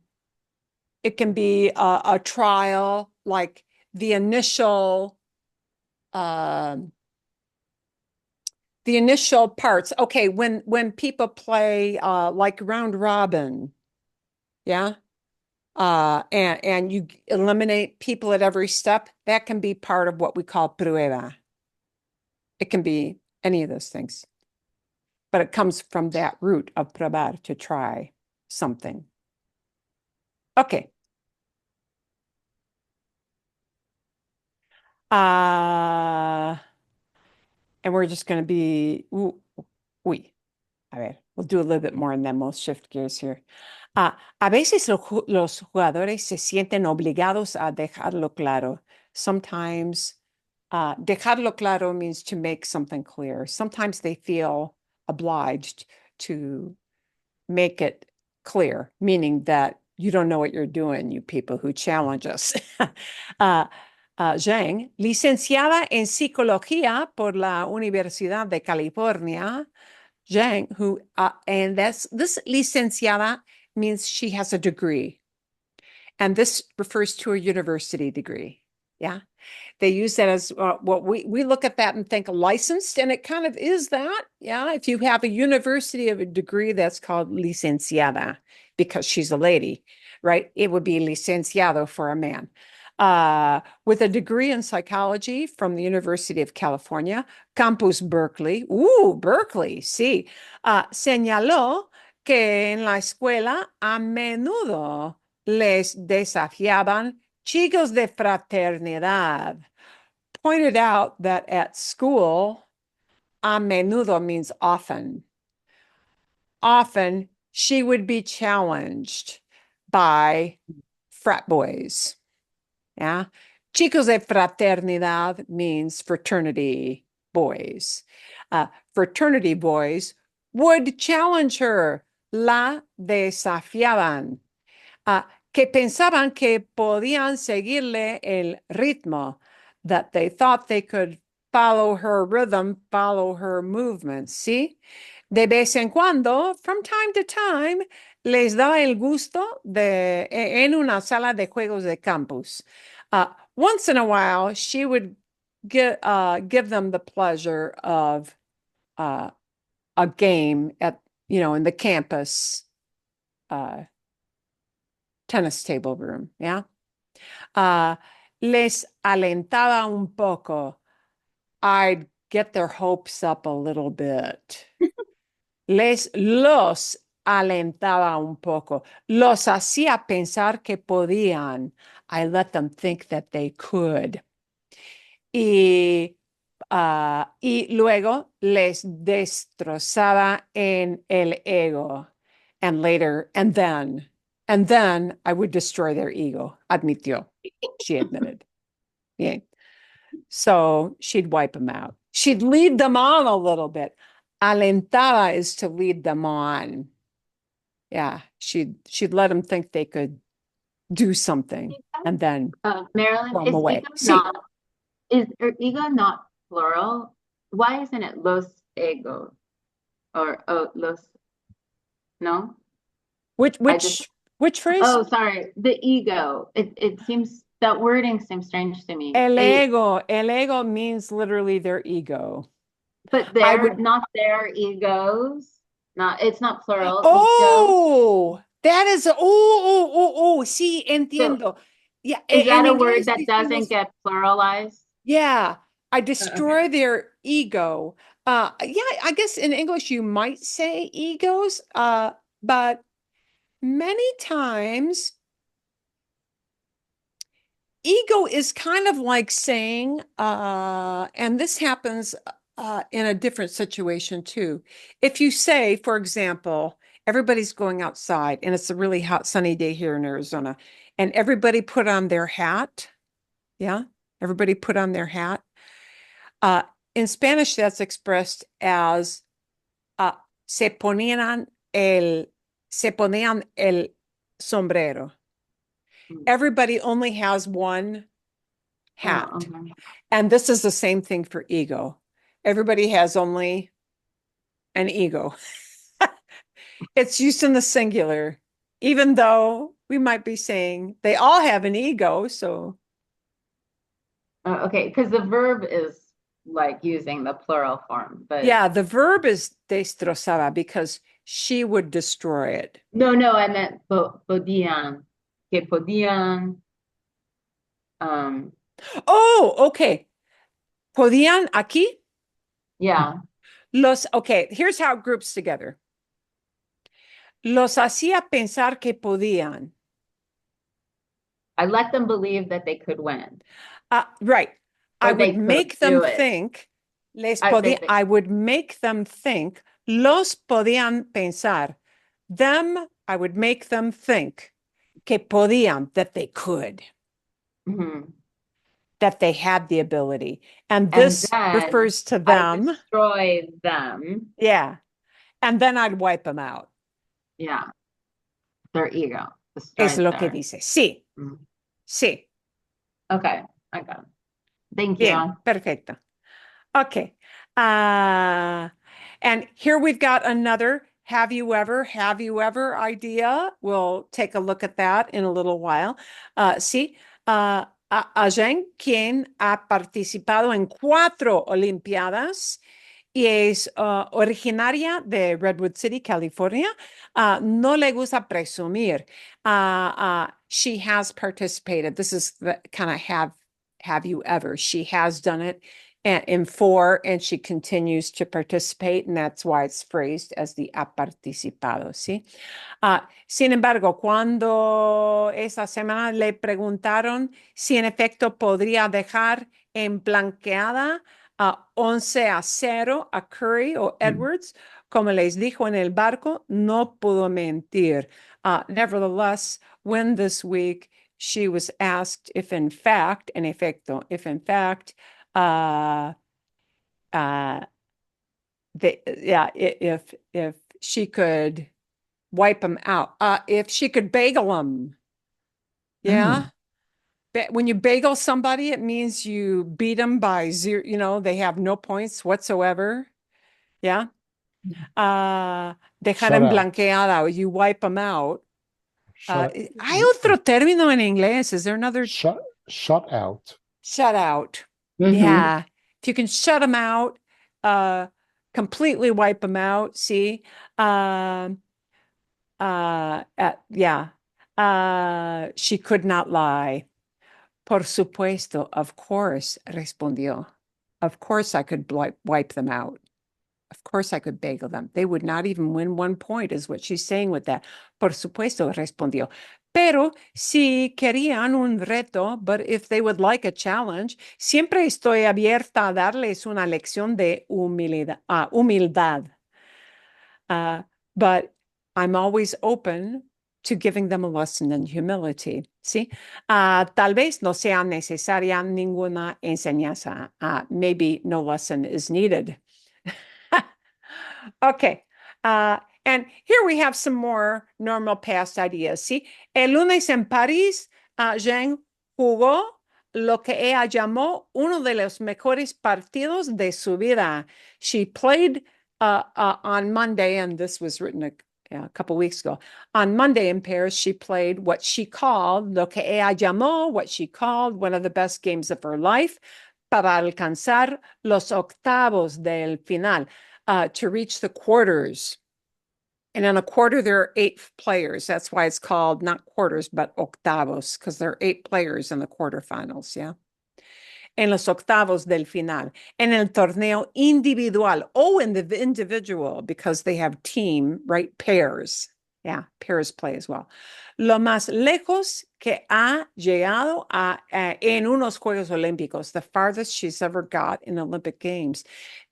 it can be a trial, like the initial parts. Okay, when people play like round robin, yeah. And you eliminate people at every step, that can be part of what we call prueba. It can be any of those things. But it comes from that root of probar, to try something. Okay. And we're just going to be, uy, a ver, we'll do a little bit more and then we'll shift gears here. A veces los jugadores se sienten obligados a dejarlo claro. Sometimes dejarlo claro means to make something clear. Sometimes they feel obliged to make it clear, meaning that you don't know what you're doing, you people who challenge us. Zhang, licenciada en psicología por la Universidad de California. Zhang, and this licenciada means she has a degree. And this refers to a university degree. Yeah. They use that as what we look at that and think licensed, and it kind of is that. Yeah. If you have a university of a degree, that's called licenciada because she's a lady, right? It would be licenciado for a man. With a degree in psychology from the University of California, Campus Berkeley. Berkeley, sí. Señaló que en la escuela a menudo les desafiaban chicos de fraternidad. Pointed out that at school, a menudo means often. Often she would be challenged by frat boys. Yeah. Chicos de fraternidad means fraternity boys. Fraternity boys would challenge her. La desafiaban. Que pensaban que podían seguirle el ritmo, that they thought they could follow her rhythm, follow her movements, ¿sí? De vez en cuando, from time to time, les daba el gusto en una sala de juegos de campus. Once in a while, she would give them the pleasure of a game in the campus tennis table room, yeah? Les alentaba un poco. I'd get their hopes up a little bit. Los alentaba un poco. Los hacía pensar que podían. I let them think that they could. Y luego les destrozaba en el ego. And then I would destroy their ego, admitió. She admitted. Yeah. So she'd wipe them out. She'd lead them on a little bit. Alentaba is to lead them on. Yeah, she'd let them think they could do something and then Marilyn, throw them away. Is ego not plural? Why isn't it los ego or los? No. Which phrase? Oh, sorry. The ego. It seems that wording seems strange to me. El ego means literally their ego. But I they're would. not their egos. Not it's not plural, ego. Oh, that is. Sí, So entiendo. Yeah, is en that a word inglés that doesn't decimos, get pluralized? yeah, I Okay. destroy their ego. Yeah, I guess in English you might say egos, but many times ego is kind of like saying, and this happens in a different situation too. If you say, for example, everybody's going outside and it's a really hot, sunny day here in Arizona, and everybody put on their hat. Yeah, everybody put on their hat. Uh, in Spanish, that's expressed as uh, se ponían se ponían el sombrero. Mm. Everybody only has one hat. Oh, okay. And this is the same thing for ego. Everybody has only an ego. It's used in the singular, even though we might be saying they all have an ego. So, Okay, because the verb is like using the plural form, but yeah, the verb is destrozaba because she would destroy it. no, I meant podían, que podían, um, Oh, okay. Podían aquí. yeah, Okay, here's how it groups together. Los hacía pensar que podían. I let them believe that they could win, Right. I or they would could make them do it. think, I would make them think, los podían pensar. Them, I would make them think que podían, that they could, Mhm. that they had the ability. And And this then refers to I them. destroy them, Yeah. And then I'd wipe them out. yeah, their ego, Es destroy lo que their. dice. Sí, Mhm. sí. Okay, I got it. Thank Bien, you. perfecto. Okay. And here we've got another have you ever idea. We'll take a look at that in a little while. Sí, a Zheng, quien ha participado en 4 Olimpiadas y es originaria de Redwood City, California. No le gusta presumir. She has participated. This is the kind of have you ever. She has done it in 4 and she continues to participate, and that's why it's phrased as the ha participado, ¿sí? Sin embargo, cuando esa semana le preguntaron si en efecto podría dejar en blanqueada 11-0 a Curry o Edwards, como les dijo en el barco, no pudo mentir. Nevertheless, when this week she was asked if in fact, en efecto, if in fact, if she could wipe them out, if she could bagel them. Yeah. When you bagel somebody, it means you beat them by 0, they have no points whatsoever. Yeah. Dejar Shut en out. blanqueada, or you wipe them out. Shut Hay otro término en inglés. Is there another? shut out. Shut out. Mhm. Yeah. If you can shut them out, completely wipe them out. See? Yeah. She could not lie. Por supuesto, of course, respondió. Of course I could wipe them out. Of course I could bagel them. They would not even win 1 point, is what she's saying with that. Por supuesto, respondió. Pero si querían un reto, but if they would like a challenge, siempre estoy abierta a darles una lección de humildad. But I'm always open to giving them a lesson in humility. ¿Sí? Tal vez no sea necesaria ninguna enseñanza. Maybe no lesson is needed. Okay. And here we have some more normal past ideas. ¿Sí? El lunes en París, Jean jugó lo que ella llamó uno de los mejores partidos de su vida. She played on Monday, and this was written a couple weeks ago. On Monday in Paris, she played what she called, lo que ella llamó, what she called one of the best games of her life. para alcanzar los octavos del final, to reach the quarters. And in a quarter, there are 8 players. That's why it's called not quarters, but octavos, because there are 8 players in the quarterfinals, yeah. En los octavos del final. En el torneo individual, in the individual, because they have team, right? Pairs. Yeah, pairs play as well. Lo más lejos que ha llegado en unos Juegos Olímpicos, the farthest she's ever got in Olympic Games.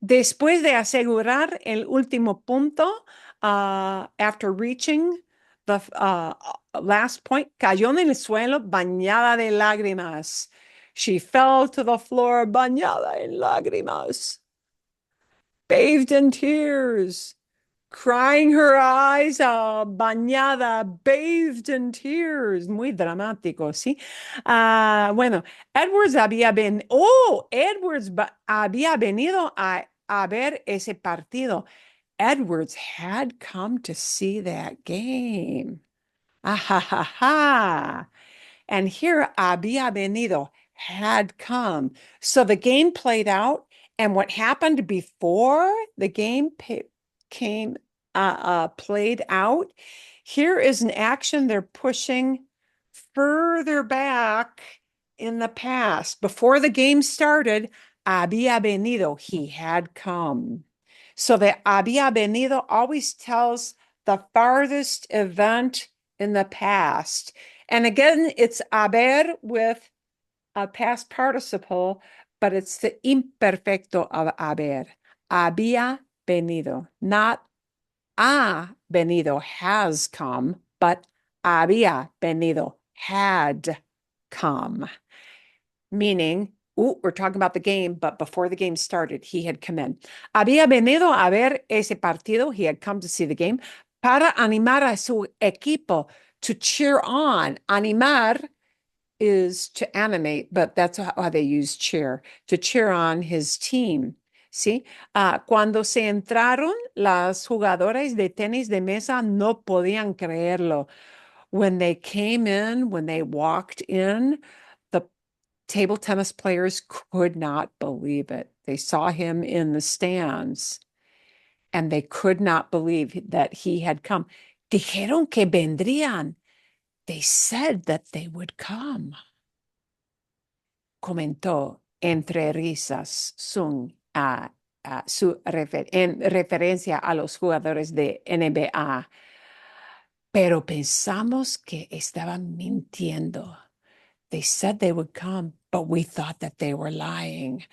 Después de asegurar el último punto, after reaching the last point, cayó en el suelo bañada de lágrimas. She fell to the floor bañada en lágrimas, bathed in tears, crying her eyes out, bañada, bathed in tears. Muy dramático, ¿sí? Bueno, Edwards había venido a ver ese partido. Edwards had come to see that game. Ah, And here había venido, had come. So the game played out, and what happened before the game played out, here is an action they're pushing further back in the past. Before the game started, había venido, he had come. So the había venido always tells the farthest event in the past. And again, it's haber with a past participle, but it's the imperfecto of haber. Había venido, not ha venido, has come, but había venido, had come. Meaning, we're talking about the game, but before the game started, he had come in. Había venido a ver ese partido. He had come to see the game para animar a su equipo, to cheer on. Animar is to animate, but that's how they use cheer, to cheer on his team. ¿Sí? Cuando se entraron, las jugadoras de tenis de mesa no podían creerlo. When they came in, when they walked in, the table tennis players could not believe it. They saw him in the stands and they could not believe that he had come. Dijeron que vendrían. They said that they would come. Comentó entre risas en referencia a los jugadores de NBA. Pero pensamos que estaban mintiendo. They said they would come, but we thought that they were lying.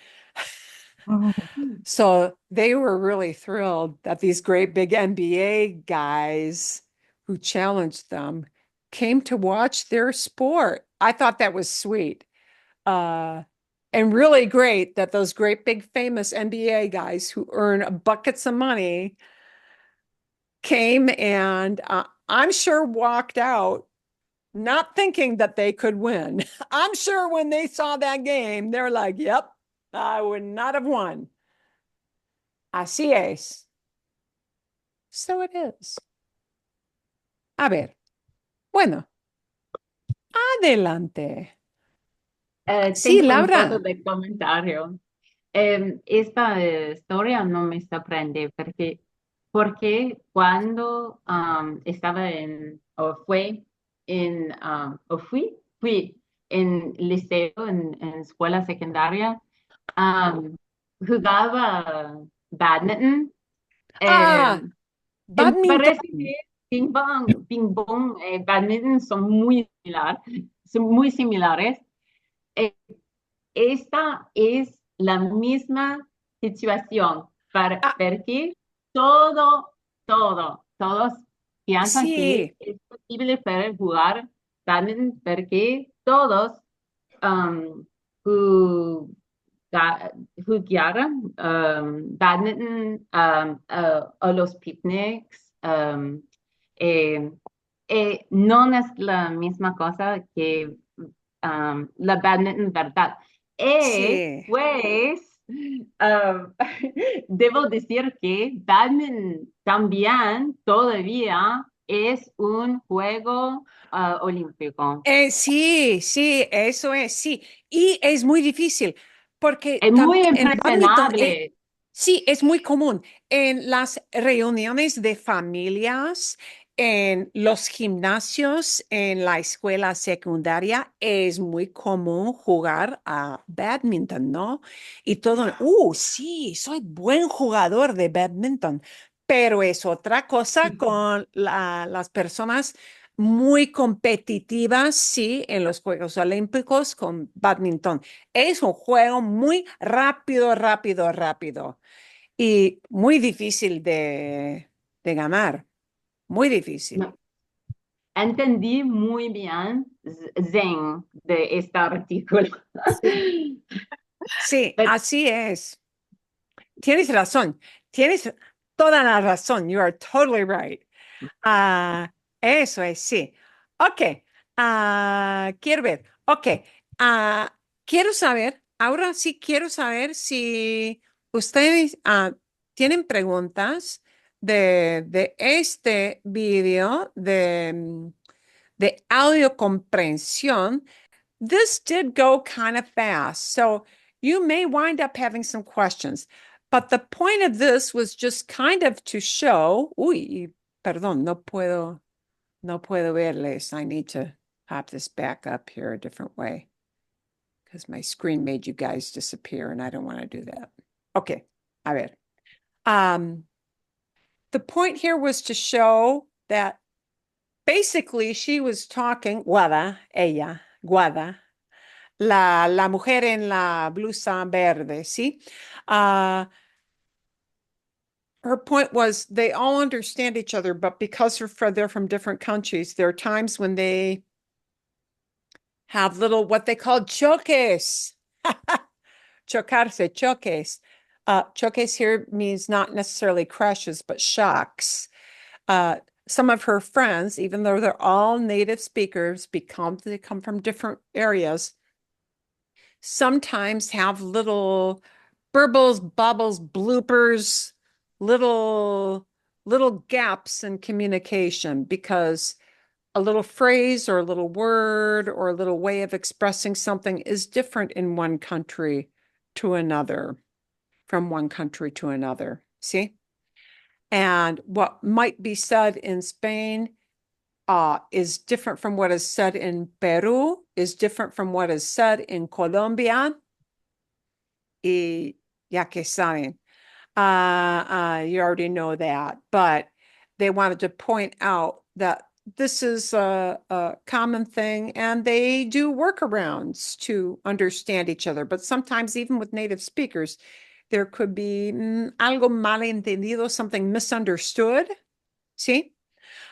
So they were really thrilled that these great big NBA guys who challenged them came to watch their sport. I thought that was sweet. And really great that those great big famous NBA guys who earn buckets of money came and I'm sure walked out not thinking that they could win. I'm sure when they saw that game, they're like, yep, I would not have won. Así es. So it is. A ver. Bueno. Adelante. Sí, Tengo un Laura. poco de comentario. Esta historia no me sorprende porque cuando estaba fui en liceo, en escuela secundaria, jugaba badminton. Me Badminton. parece que ping pong, badminton son muy similares. Esta es la misma situación, porque todos piensan que Sí. es posible para jugar badminton, porque todos ju- jugaron badminton a los picnics. Eh, no es la misma cosa que la badminton, ¿verdad? Sí. Pues, debo decir que badminton también todavía es un juego olímpico. Sí, eso es, sí. Y es muy difícil porque Es muy en badminton, impresionable. sí, es muy común en las reuniones de familias, en los gimnasios, en la escuela secundaria, es muy común jugar a badminton, ¿no? Y todo, sí, soy buen jugador de badminton, pero es otra cosa con las personas muy competitivas, sí, en los Juegos Olímpicos con badminton. Es un juego muy rápido, rápido, rápido y muy difícil de ganar, muy difícil. No, entendí muy bien Zen de este artículo. Sí, Pero así es. Tienes razón. Tienes toda la razón. You are totally right. Ah, eso es, sí. Ok. Quiero ver. Ok. Quiero saber, ahora sí quiero saber si ustedes tienen preguntas de este video de audio comprensión. This did go kind of fast, so you may wind up having some questions. But the point of this was just kind of to show, uy, perdón, no puedo verles. I need to pop this back up here a different way because my screen made you guys disappear and I don't want to do that. Okay, a ver. The point here was to show that basically she was talking, Guada, la mujer en la blusa verde, ¿sí? Her point was they all understand each other, but because they're from different countries, there are times when they have little what they call choques. Chocarse, choques. Choques here means not necessarily crashes, but shocks. Some of her friends, even though they're all native speakers, because they come from different areas, sometimes have little burbles, bubbles, bloopers, little gaps in communication because a little phrase or a little word or a little way of expressing something is different in one country to another, from one country to another. See? And what might be said in Spain is different from what is said in Peru, is different from what is said in Colombia. Y ya que saben, you already know that, but they wanted to point out that this is a common thing and they do workarounds to understand each other. But sometimes, even with native speakers, there could be algo malentendido, something misunderstood. See?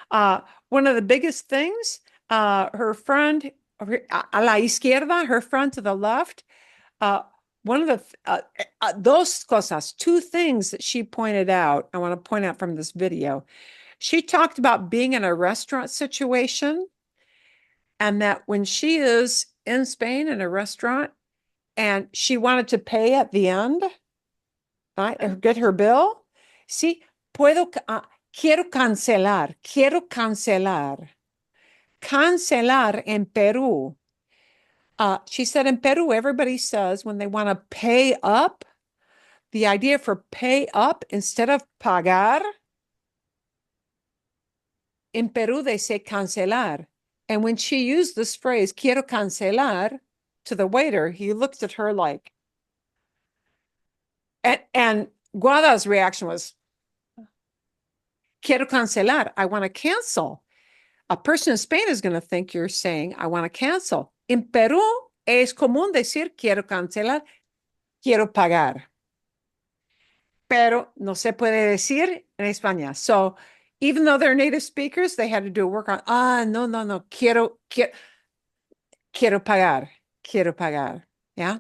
One of the biggest things, her friend a la izquierda, her friend to the left, one of the dos cosas, two things that she pointed out, I want to point out from this video. She talked about being in a restaurant situation and that when she is in Spain in a restaurant and she wanted to pay at the end, right, or get her bill, sí, quiero cancelar, quiero cancelar. Cancelar in Peru. She said in Peru, everybody says when they want to pay up, the idea for pay up instead of pagar, in Peru they say cancelar. And when she used this phrase, quiero cancelar, to the waiter, he looked at her like, and Guada's reaction was, quiero cancelar, I want to cancel. A person in Spain is going to think you're saying, I want to cancel. In Peru es común decir, quiero cancelar, quiero pagar. Pero no se puede decir en España. So even though they're native speakers, they had to do work on, no, quiero pagar, quiero pagar. Yeah.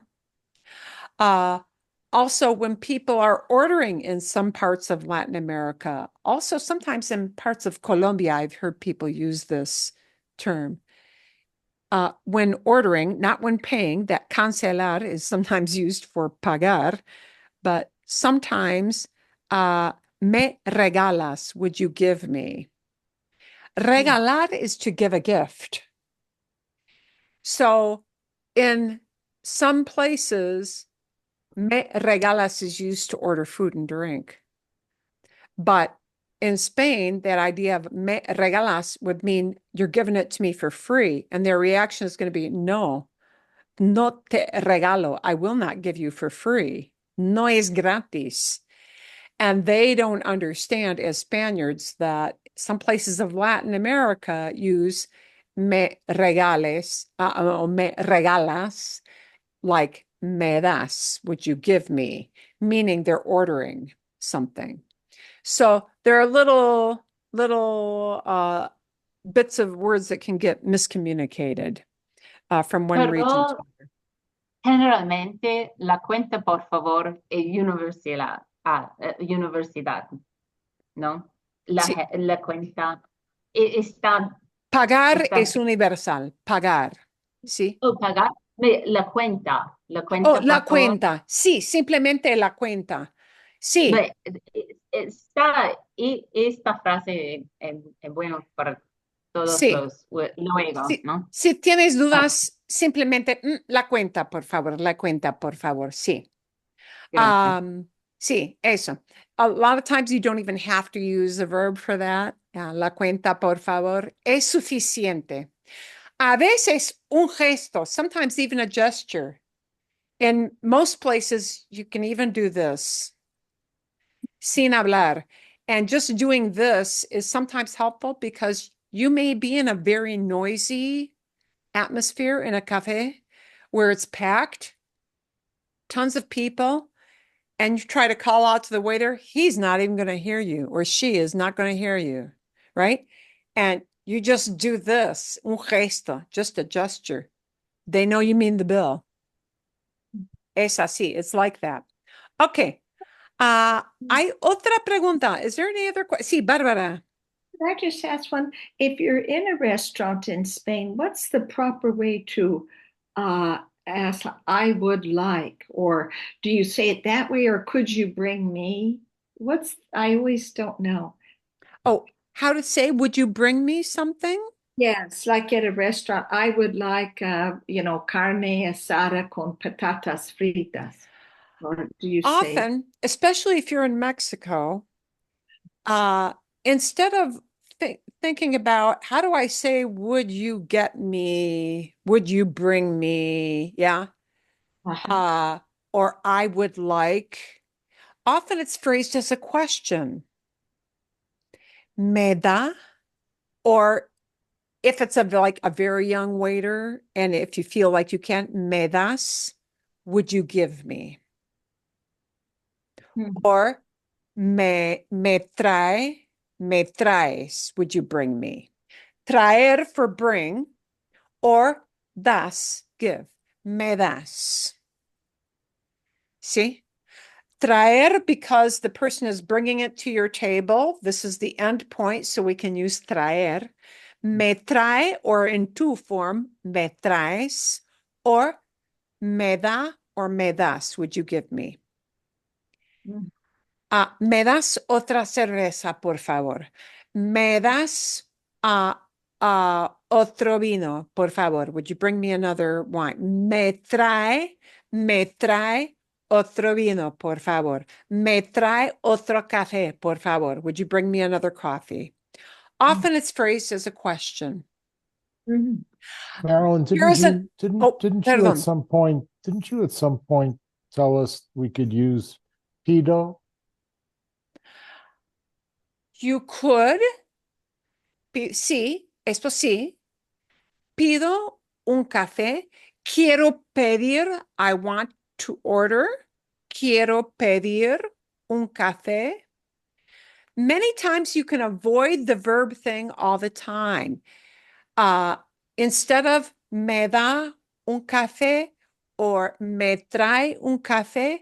Also, when people are ordering in some parts of Latin America, also sometimes in parts of Colombia, I've heard people use this term. When ordering, not when paying, that cancelar is sometimes used for pagar, but sometimes me regalas, would you give me? Regalar is to give a gift. So in some places, Me regalas is used to order food and drink. But in Spain, that idea of me regalas would mean you're giving it to me for free. And their reaction is going to be, no, no te regalo. I will not give you for free. No es gratis. And they don't understand as Spaniards that some places of Latin America use me regales or me regalas like me das, would you give me, meaning they're ordering something. So there are little bits of words that can get miscommunicated from one region to Pero generalmente la cuenta, por favor, es universidad, universidad, ¿no? Sí. La cuenta está, Pagar está, es universal, pagar, ¿sí? pagar la Oh, cuenta, la por favor. cuenta, sí, simplemente la cuenta. Sí, Está, y esta frase es bueno para todos sí. los luego, Sí, ¿no? si tienes Ah, dudas, simplemente la cuenta, por favor, sí. gracias. Sí, eso. A lot of times you don't even have to use a verb for that. La cuenta, por favor, es suficiente. A veces un gesto, sometimes even a gesture. In most places, you can even do this sin hablar. And just doing this is sometimes helpful because you may be in a very noisy atmosphere in a cafe where it's packed, tons of people, and you try to call out to the waiter, he's not even going to hear you, or she is not going to hear you, right? And you just do this, un gesto, just a gesture. They know you mean the bill. Es así, it's like that. Okay. Hay otra pregunta. Is there any other question? Sí, Bárbara. Could I just ask one? If you're in a restaurant in Spain, what's the proper way to ask, I would like? Or do you say it that way, or could you bring me? I always don't know. Oh, how to say, would you bring me something? Yes, like at a restaurant, I would like, carne asada con patatas fritas. Or do you say, Often, especially if you're in Mexico, instead of thinking about how do I say, would you get me, would you bring me, yeah, uh-huh. or I would like, often it's phrased as a question. Me da, or if it's like a very young waiter, and if you feel like you can't, me das, would you give me? Hmm. Or me traes, would you bring me? Traer for bring, or das, give. Me das. See? Traer because the person is bringing it to your table. This is the end point, so we can use traer. Me trae, or in tu form, me traes, or me da, or me das, would you give me? Me das otra cerveza, por favor. Me das otro vino, por favor. Would you bring me another wine? Me trae otro vino, por favor. Me trae otro café, por favor. Would you bring me another coffee? Often it's phrased as a question. Mhm. Marilyn, Here's a, oh, didn't you at perdón. some point tell us we could use pido? You could, sí, esto sí. Pido un café. Quiero pedir. I want to order. Quiero pedir un café. Many times you can avoid the verb thing all the time. Instead of me da un café or me trae un café,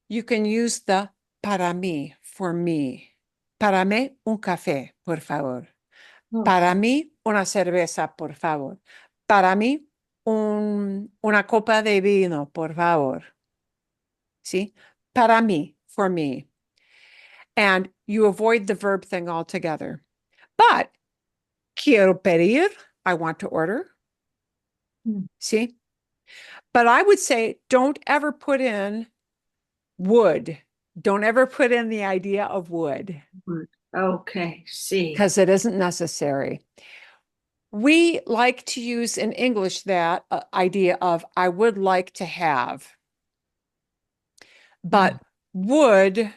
you can use the para mí, for me. Para mí un café, por favor. Para mí, una cerveza, por favor. Para mí, una copa de vino, por favor. ¿Sí? Para mí, for me. And you avoid the verb thing altogether. But quiero pedir, I want to order. See? But I would say don't ever put in Wood. Don't ever put in the idea of wood Okay, sí. because it isn't necessary. We like to use in English that idea of I would like to have. But would,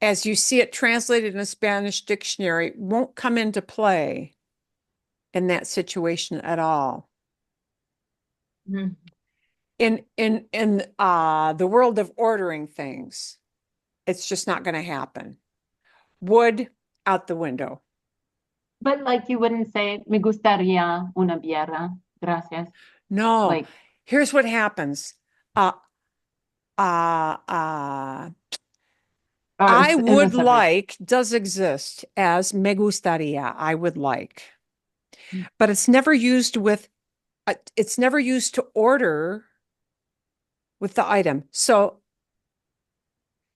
as you see it translated in a Spanish dictionary, won't come into play in that situation at all. Mhm. In the world of ordering things, it's just not going to happen. Would, out the window. But like you wouldn't say, me gustaría una birra. Gracias. No, Like, here's what happens. Uh, uh, uh, or I it's in the would subject. like does exist as me gustaría. I would like, but it's never used with, it's never used to order with the item. So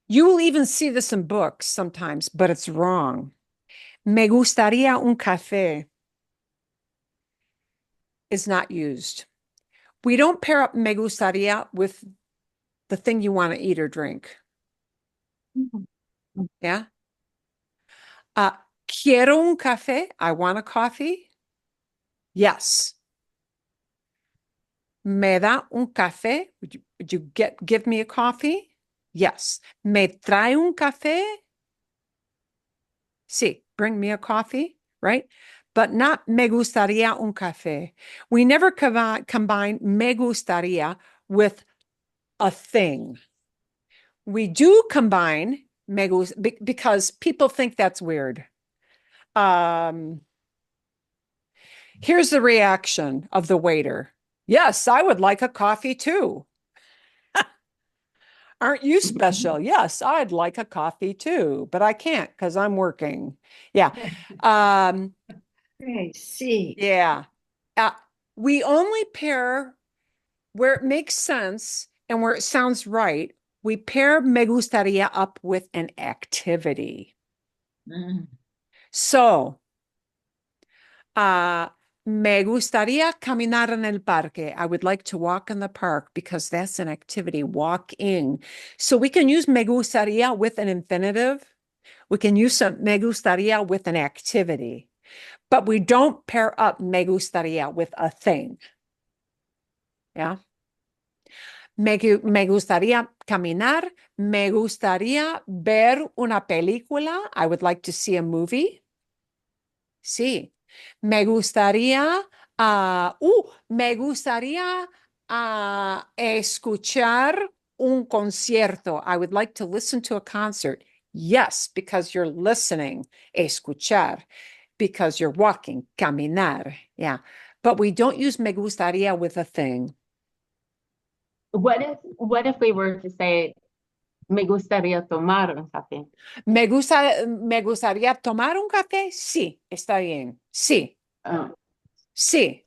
you will even see this in books sometimes, but it's wrong. Me gustaría un café is not used. We don't pair up me gustaría with the thing you want to eat or drink. Mhm. Yeah. Quiero un café. I want a coffee. Yes. Me da un café. Would you give me a coffee? Yes. Me trae un café? Sí. Bring me a coffee, right? But not me gustaría un café. We never combine me gustaría with a thing. We do combine me because people think that's weird. Here's the reaction of the waiter. Yes, I would like a coffee too. Aren't you special? Yes, I'd like a coffee too, but I can't because I'm working. Yeah. Okay, sí. Yeah. Uh, we only pair where it makes sense and where it sounds right. We pair me gustaría up with an activity. Mm. So, me gustaría caminar en el parque. I would like to walk in the park because that's an activity, walking. So we can use me gustaría with an infinitive. We can use me gustaría with an activity, but we don't pair up me gustaría with a thing. Yeah. Me gustaría caminar. Me gustaría ver una película. I would like to see a movie. Sí. Me gustaría, me gustaría escuchar un concierto. I would like to listen to a concert. Yes, because you're listening. Escuchar, because you're walking. Caminar. Yeah. But we don't use me gustaría with a thing. What if we were to say, me gustaría tomar un café? Me gustaría tomar un café. Sí, está bien. Sí, Oh, sí.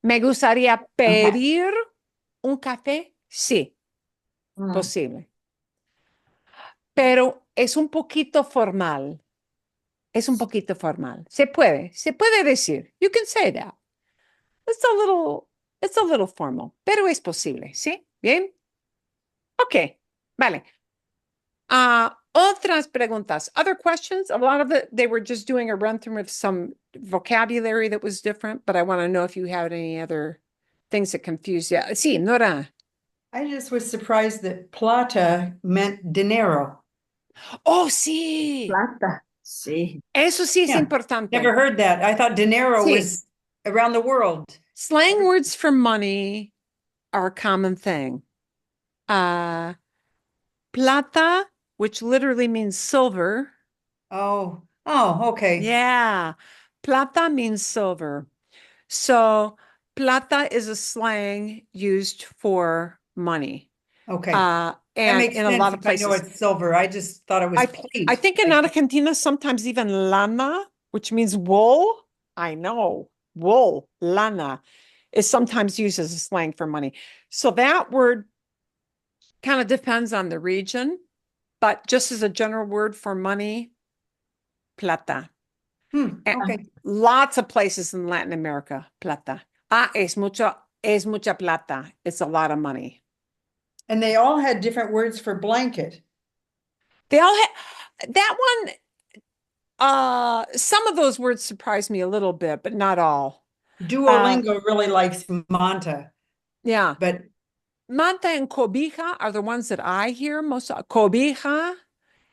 Me gustaría okay. pedir un café. Sí, Mm. posible. Pero es un poquito formal. Es un poquito formal. Se puede decir. You can say that. It's a little formal, pero es posible, ¿sí? Bien. Ok, vale. Otras preguntas. Other questions? A lot of it, they were just doing a run through of some vocabulary that was different, but I want to know if you had any other things that confused you. Sí, Nora. I just was surprised that plata meant dinero. Oh, sí. Plata, sí. Eso sí es Yeah, importante. never heard that. I thought dinero Sí. was around the world. Slang words for money are a common thing. Plata, which literally means silver. Oh, okay. Yeah. Plata means silver. So plata is a slang used for money. Okay. That And makes in a sense lot of if I know places. it's silver. I just thought it was I plate. think in Argentina, sometimes even lana, which means wool. I know, wool, lana, is sometimes used as a slang for money. So that word kind of depends on the region, but just as a general word for money, plata. And Okay. lots of places in Latin America, plata. Es mucha plata. It's a lot of money. And they all had different words for blanket. They all had that one. Some of those words surprised me a little bit, but not all. Duolingo really likes manta, Yeah. but Manta and cobija are the ones that I hear most. Cobija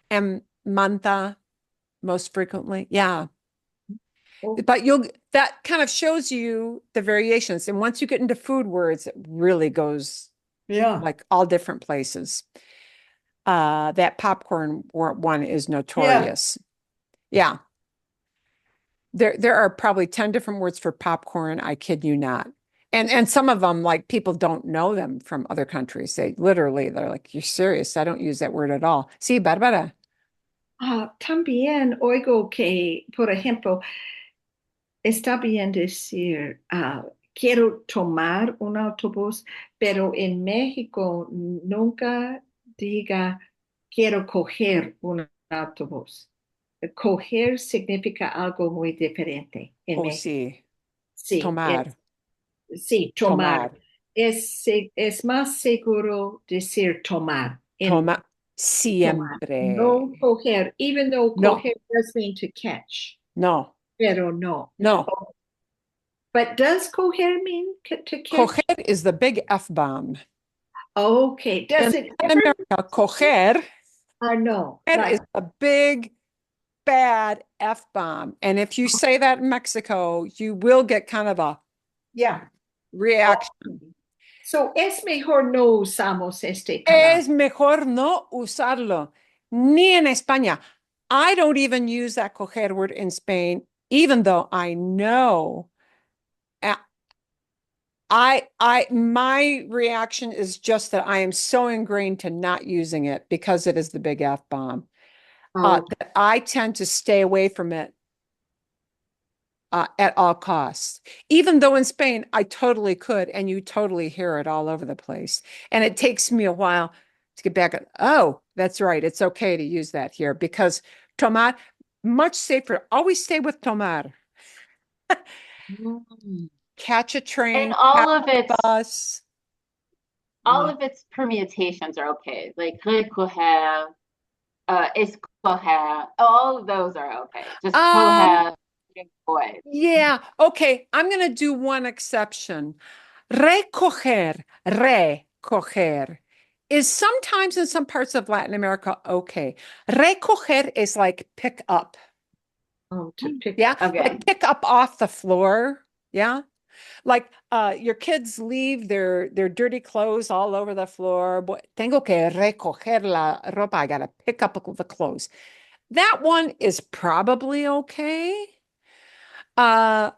and manta most frequently. Yeah. Oh, But that kind of shows you the variations. And once you get into food words, it really goes yeah. like all different places. That popcorn one is notorious. Yeah. There are probably 10 different words for popcorn. I kid you not. And some of them, like people don't know them from other countries. They're like, you're serious. I don't use that word at all. Sí, Bárbara. también oigo que, por ejemplo, está bien decir, quiero tomar un autobús, pero en México nunca diga quiero coger un autobús. Coger significa algo muy diferente en Oh, México. sí. Sí, Tomar. sí, tomar. Tomar. Es más seguro decir tomar. Tomar. Tomar. No Siempre. coger, even though No, coger does mean to catch, no, pero no. no. But does coger mean to catch? Coger is the big F-bomb. Okay. Does In it Latin ever? America, coger No. is Like, a big, bad F-bomb. And if you say that in Mexico, you will get kind of a Yeah. reaction. so es mejor no usamos este palabra. Es mejor no usarlo, ni en España. I don't even use that coger word in Spain, even though I know. uh, my reaction is just that I am so ingrained to not using it because it is the big F bomb. Oh, That I tend to stay away from it at all costs. Even though in Spain I totally could, and you totally hear it all over the place. And it takes me a while to get back. Oh, that's right. It's okay to use that here because tomar, much safer. Always stay with tomar. Mm. Catch a And train, catch a bus. all Yeah. of its permutations are okay. Like recoger, escoger, all of those are okay. Just coger, boy. Yeah. Okay. I'm going to do one exception. Recoger is sometimes in some parts of Latin America okay. Recoger is like pick up. oh, to pick. Yeah. Okay. Like pick up off the floor. Yeah. Like your kids leave their dirty clothes all over the floor. Tengo que recoger la ropa. I gotta pick up the clothes. That one is probably okay. Uh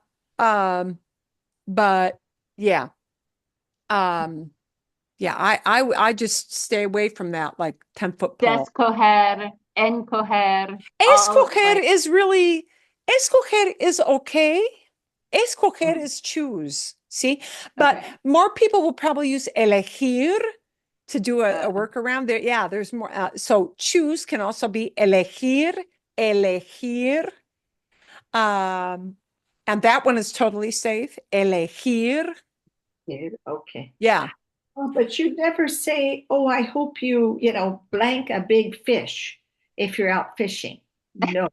but yeah. Um yeah, I just stay away from that like 10-foot pole. Descoger, encoger, all Escoger like is really escoger is okay. Escoger Mm. is choose. See? But Okay. more people will probably use elegir to do a Uh, workaround there. Yeah, there's more. So choose can also be elegir, elegir. And that one is totally safe. Elegir. Okay. Yeah. Oh, but you never say, oh, I hope blank a big fish if you're out fishing. No.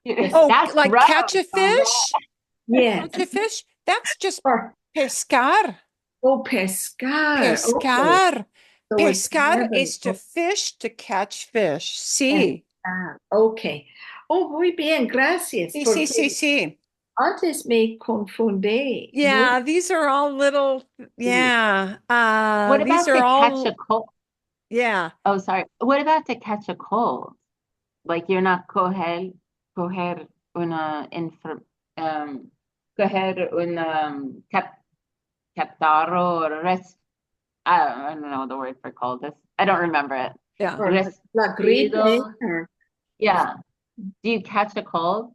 Oh, that's like gross. catch a fish? Yes. Catch a fish? That's just Or, pescar. oh, pescar. Okay. Pescar. So it's Pescar never. is to fish, to catch fish. Sí. Okay. Oh, muy bien, gracias. Sí, sí, Porque sí, sí. antes me confundí. Yeah, these are all little, yeah. What These about are to catch a all, cold? yeah. Oh, sorry. What about to catch a cold? Like you're not coger una coger un catarro or I don't know the word for cold. This I don't remember it. Yeah. Or la gripe. Resfriado. Yeah. Do you catch a cold?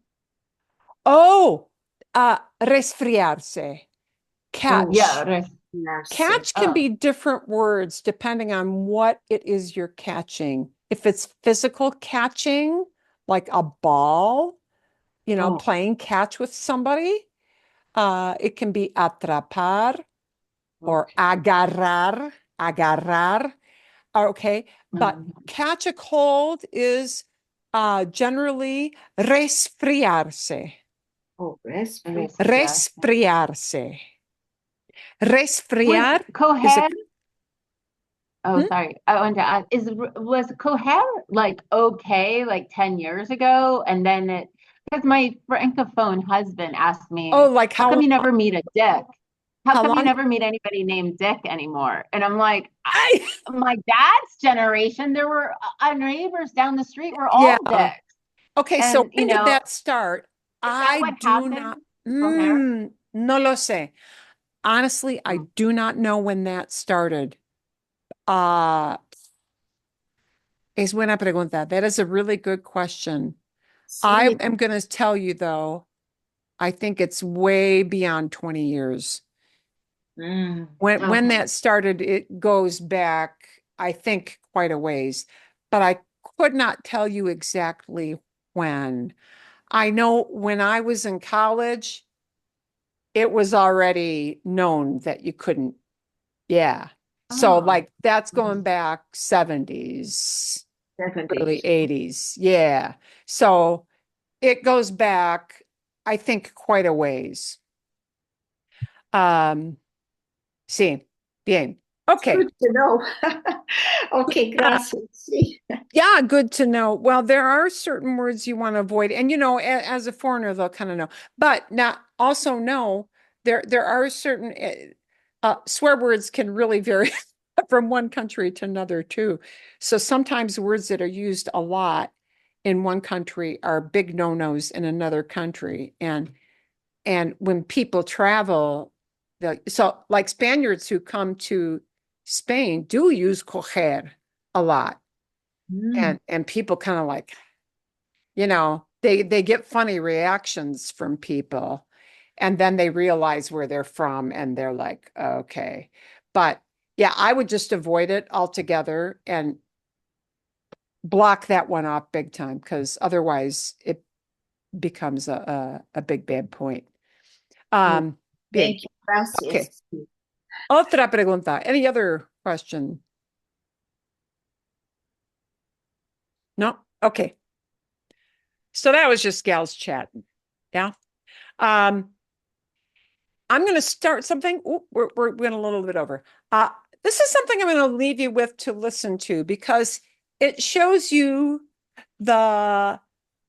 Oh, resfriarse. Catch. Yeah, Catch can Oh. be different words depending on what it is you're catching. If it's physical catching, like a ball, Oh. playing catch with somebody, it can be atrapar or agarrar. agarrar. Okay, but catch a cold is generally resfriarse. Oh, resfriar. Resfriarse. Resfriar Was is a coher? Oh, sorry. I wanted to ask, was coher like okay like 10 years ago? And then because my francophone husband asked me, like how come you never meet a Dick? How how come you long? never meet anybody named Dick anymore? And I'm like, I my dad's generation, there were our neighbors down the street were yeah. all Dicks. Okay, so And, when did that start? is that what Do happened? not, Coher? no lo sé. Honestly, I do not know when that started. Es buena pregunta. That is a really good question. I Sí. am going to tell you though, I think it's way beyond 20 years. When Okay. that started, it goes back, I think, quite a ways, but I could not tell you exactly when. I know when I was in college, it was already known that you couldn't. Yeah. So Oh. like that's going back 70s, early 70s. 80s. Yeah. So it goes back, I think, quite a ways. Sí, bien. Okay. Good to know. Okay, gracias. Sí. Yeah, good to know. Well, there are certain words you want to avoid, and as a foreigner, they'll kind of know. But now, also know there are certain swear words can really vary from one country to another too. So sometimes words that are used a lot in one country are big no-nos in another country, and when people travel, so like Spaniards who come to Spain do use coger a lot. And people kind of like, they get funny reactions from people. And then they realize where they're from and they're like, okay. But yeah, I would just avoid it altogether and block that one off big time because otherwise it becomes a big bad point. Bien. Thank you. Gracias. Okay. Otra pregunta. Any other question? No? Okay. So that was just gals chatting. Yeah. I'm going to start something. Ooh, we're going a little bit over. This is something I'm going to leave you with to listen to because it shows you the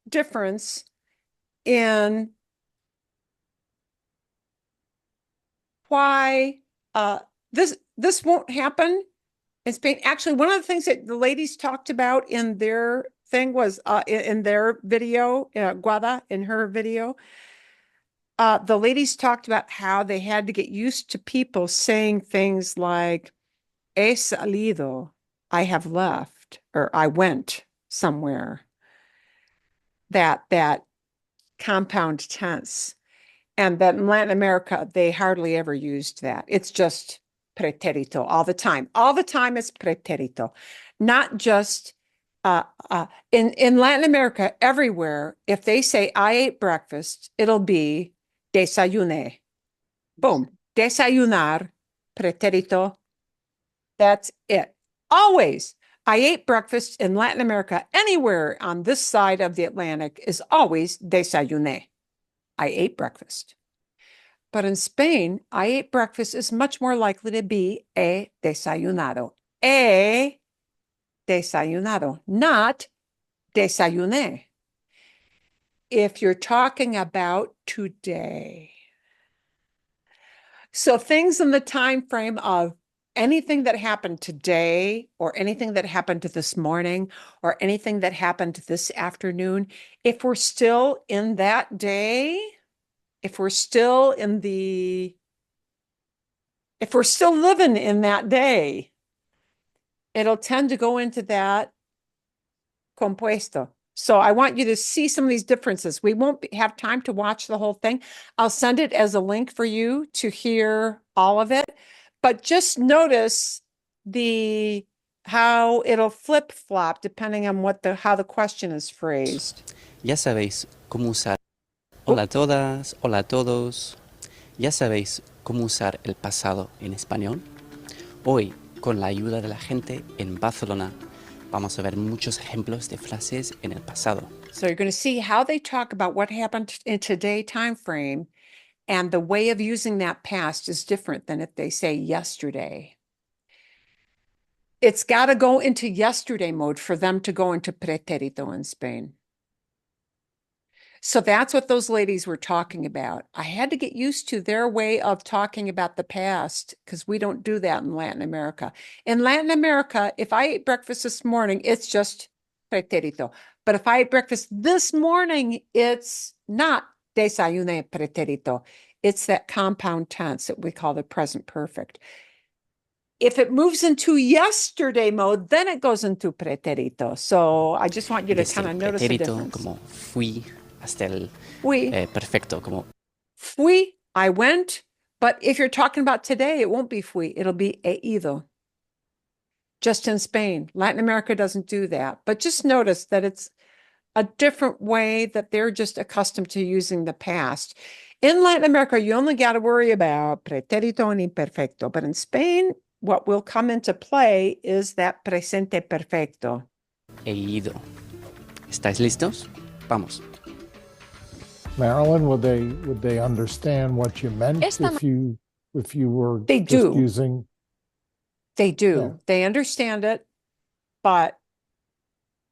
difference in why this won't happen in Spain. Actually, one of the things that the ladies talked about in their thing was in their video, Guada, in her video, the ladies talked about how they had to get used to people saying things like, he salido, I have left, or I went somewhere. That compound tense. And that in Latin America, they hardly ever used that. It's just pretérito all the time. All the time it's pretérito. Not just in Latin America, everywhere, if they say I ate breakfast, it'll be desayuné. Boom. Desayunar, pretérito. That's it. Always. I ate breakfast in Latin America, anywhere on this side of the Atlantic, is always desayuné. I ate breakfast. But in Spain, I ate breakfast is much more likely to be he desayunado. He desayunado, not desayuné. If you're talking about today. So things in the time frame of anything that happened today or anything that happened this morning or anything that happened this afternoon, if we're still in that day, if we're still living in that day, it'll tend to go into that compuesto. So I want you to see some of these differences. We won't have time to watch the whole thing. I'll send it as a link for you to hear all of it, but just notice how it'll flip-flop depending on how the question is phrased. Ya sabéis cómo usar. Hola a todas, hola a todos. ¿Ya sabéis cómo usar el pasado en español? Hoy Con la ayuda de la gente en Barcelona, vamos a ver muchos ejemplos de frases en el pasado. So you're going to see how they talk about what happened in today time frame, and the way of using that past is different than if they say yesterday. It's got to go into yesterday mode for them to go into pretérito in Spain. So that's what those ladies were talking about. I had to get used to their way of talking about the past because we don't do that in Latin America. In Latin America, if I ate breakfast this morning, it's just pretérito. But if I ate breakfast this morning, it's not desayuné pretérito. It's that compound tense that we call the present perfect. If it moves into yesterday mode, then it goes into pretérito. So I just want you to Desde kind el of notice the pretérito, difference. como fui, hasta el Fui, perfecto, como fui, I went. But if you're talking about today, it won't be fui. It'll be he ido. Just in Spain. Latin America doesn't do that. But just notice that it's a different way that they're just accustomed to using the past. In Latin America, you only got to worry about pretérito and imperfecto. But in Spain, what will come into play is that presente perfecto. he ido. ¿Estáis listos? Vamos. Marilyn, would they understand what you meant if you were They just do. using? They do. Yeah. They understand it, but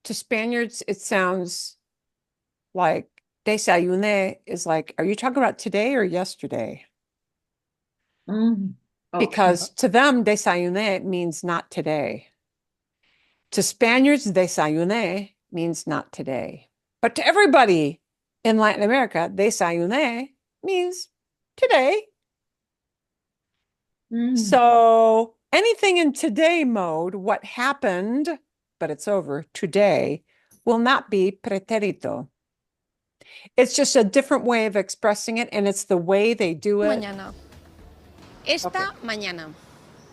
to Spaniards, it sounds like desayuné is like, are you talking about today or yesterday? Oh, Because to them, desayuné means not today. To Spaniards, desayuné means not today. But to everybody in Latin America, desayuné means today. So anything in today mode, what happened, but it's over today, will not be pretérito. It's just a different way of expressing it, and it's the way they do it. Mañana. Esta mañana.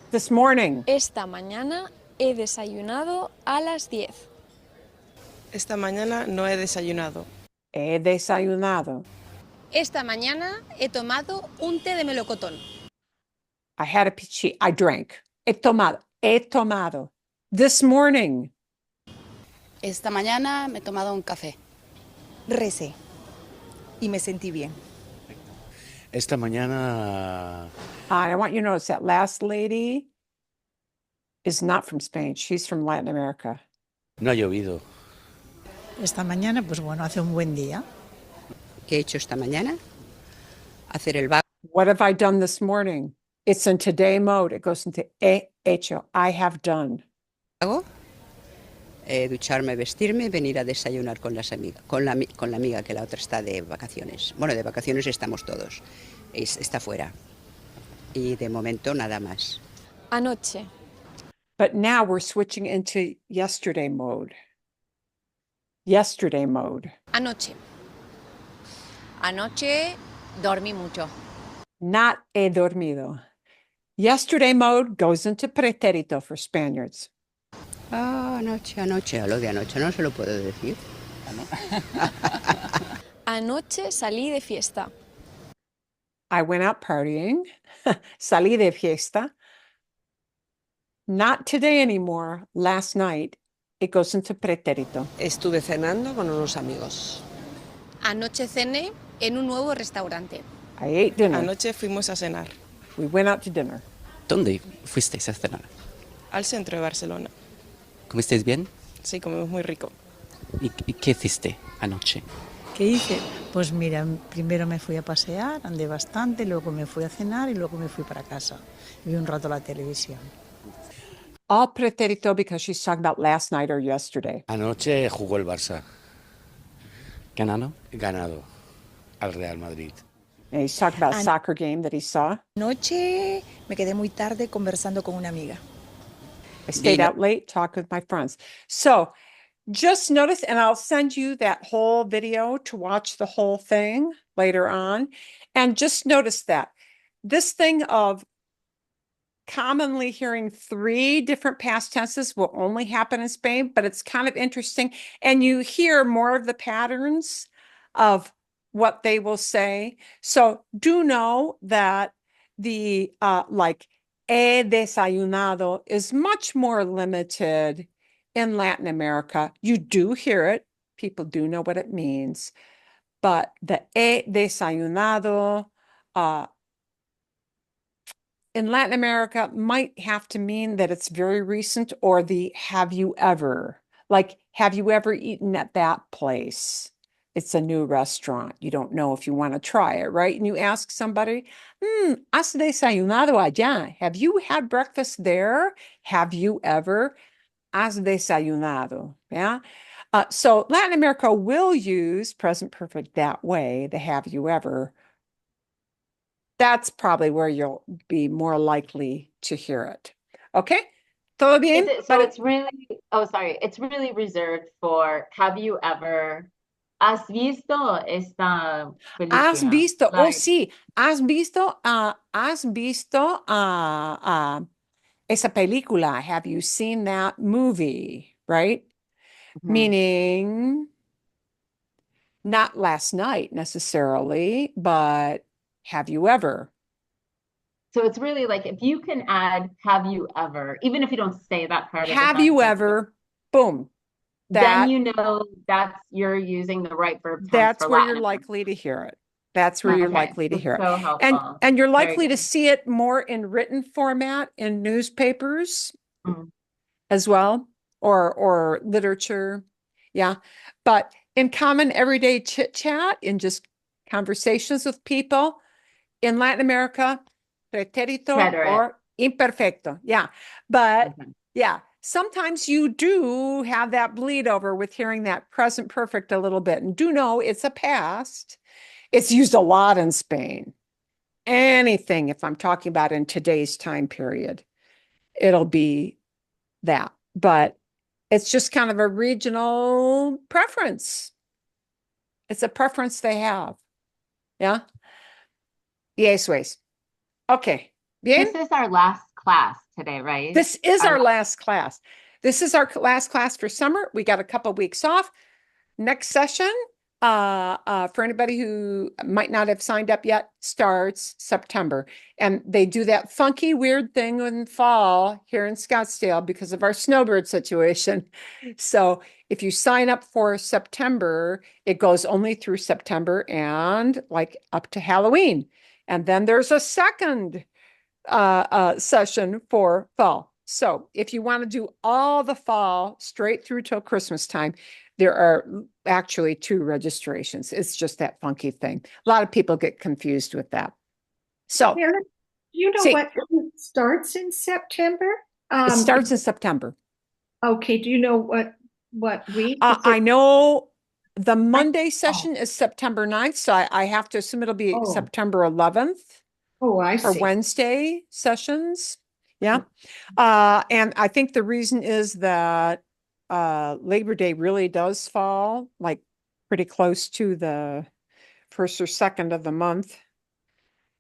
This morning. Esta mañana he desayunado a las 10. Esta mañana no he desayunado. He desayunado. Esta mañana he tomado un té de melocotón. I had a pichi. I drank. He tomado. He tomado. This morning. Esta mañana me he tomado un café. Recé y me sentí bien. Esta mañana. I want you to notice that last lady is not from Spain. She's from Latin America. No ha llovido. Esta mañana, pues bueno, hace un buen día. ¿Qué he hecho esta mañana? Hacer el vago. What have I done this morning? It's in today mode. It goes into he hecho. I have done. Ducharme, vestirme, venir a desayunar con las amigas, con la amiga que la otra está de vacaciones. Bueno, de vacaciones estamos todos. Está fuera. Y de momento nada más. Anoche. But now we're switching into yesterday mode. Yesterday mode. Anoche. Anoche dormí mucho. Not he dormido. Yesterday mode goes into pretérito for Spaniards. Anoche, lo de anoche no se lo puedo decir. Anoche salí de fiesta. I went out partying. Salí de fiesta. Not today anymore. Last night. It goes into pretérito. Estuve cenando con unos amigos. Anoche cené en un nuevo restaurante. I ate dinner. Anoche fuimos a cenar. We went out to dinner. ¿Dónde fuisteis a cenar? Al centro de Barcelona. ¿Comisteis bien? Sí, comimos muy rico. ¿Y qué hiciste anoche? ¿Qué hice? Pues mira, primero me fui a pasear, andé bastante, luego me fui a cenar y luego me fui para casa. Vi un rato la televisión. All pretérito because she's talking about last night or yesterday. Anoche jugó el Barça. ¿Ganado? Ganado al Real Madrid. And he's talking about a soccer game that he saw. Anoche me quedé muy tarde conversando con una amiga. I stayed out late, talked with my friends. So just notice, and I'll send you that whole video to watch the whole thing later on. And just notice that this thing of commonly hearing 3 different past tenses will only happen in Spain, but it's kind of interesting. And you hear more of the patterns of what they will say. So do know that the like he desayunado is much more limited in Latin America. You do hear it. People do know what it means. But the he desayunado in Latin America might have to mean that it's very recent, or the have you ever, like, have you ever eaten at that place? It's a new restaurant. You don't know if you want to try it, right? And you ask somebody, ¿has desayunado allá? Have you had breakfast there? Have you ever? ¿Has desayunado? Yeah. So Latin America will use present perfect that way, the have you ever. That's probably where you'll be more likely to hear it. Okay? ¿Todo bien? So it's really, oh, sorry, it's really reserved for have you ever, ¿has visto esta ¿Has película? visto? Oh, Like, sí. ¿Has visto? ¿Has visto esa película? Have you seen that movie? Right? Meaning not last night necessarily, but have you ever? so it's really like if you can add have you ever, even if you don't say that part of the Have you sentence, ever? Boom. then you know you're using the right verb tense That's for where Latin you're likely to hear it. That's where you're likely to It's hear it. so helpful. And you're Very likely to good. see it more in written format in newspapers Mm. as well, or literature. Yeah. But in common everyday chit chat, in just conversations with people in Latin America, pretérito Preterite. or imperfecto. Yeah. But yeah, sometimes you do have that bleed over with hearing that present perfect a little bit. And do know it's a past. It's used a lot in Spain. Anything, if I'm talking about in today's time period, it'll be that. But it's just kind of a regional preference. It's a preference they have. Yeah. Yes, ways. Okay. Bien. This is our last class today, right? This is our last class. This is our last class for summer. We got a couple of weeks off. Next session, for anybody who might not have signed up yet, starts September. And they do that funky, weird thing in fall here in Scottsdale because of our snowbird situation. So if you sign up for September, it goes only through September and like up to Halloween. And then there's a second session for fall. So if you want to do all the fall straight through till Christmas time, there are actually 2 registrations. It's just that funky thing. A lot of people get confused with that. So, Marilyn, you know what starts in September? It starts in September. Okay. Do you know what week? I know the Monday session is September 9th, so I have to assume it'll be September 11th. Oh, I for see. Wednesday sessions. Yeah. And I think the reason is that Labor Day really does fall like pretty close to the 1st or 2nd of the month.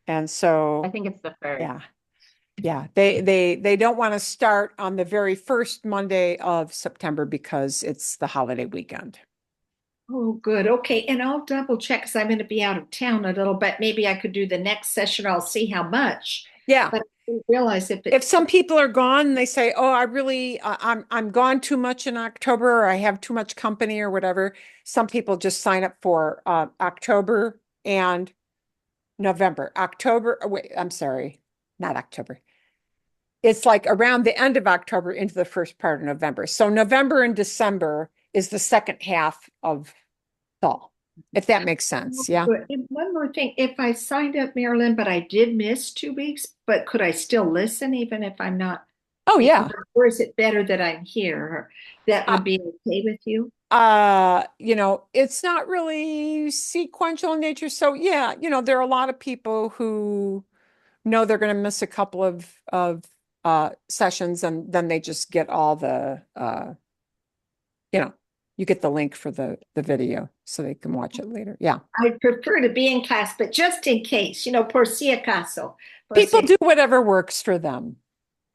And so I think it's the 3rd. Yeah. Yeah. They don't want to start on the very first Monday of September because it's the holiday weekend. Oh, good. Okay. And I'll double check because I'm going to be out of town a little bit. Maybe I could do the next session. I'll see how much. Yeah. But I didn't realize if some people are gone and they say, oh, I really, I'm gone too much in October, or I have too much company or whatever. Some people just sign up for October and November. Wait, I'm sorry, not October. It's like around the end of October into the first part of November. So November and December is the second half of fall, if that makes sense. Yeah. And one more thing. If I signed up, Marilyn, but I did miss 2 weeks, but could I still listen even if I'm not? Oh, yeah. Or is it better that I'm here? That would be okay with you? It's not really sequential in nature. So yeah, there are a lot of people who know they're going to miss a couple of sessions, and then they just get all the you get the link for the video so they can watch it later. Yeah. I'd prefer to be in class, but just in case, por si acaso. People do whatever works for them.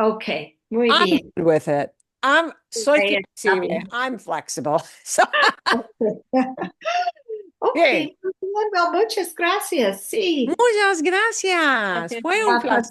Okay. Muy I'm bien. good with it. I'm flexible. So okay. Well, muchas gracias. Sí. Muchas gracias. Fue un placer.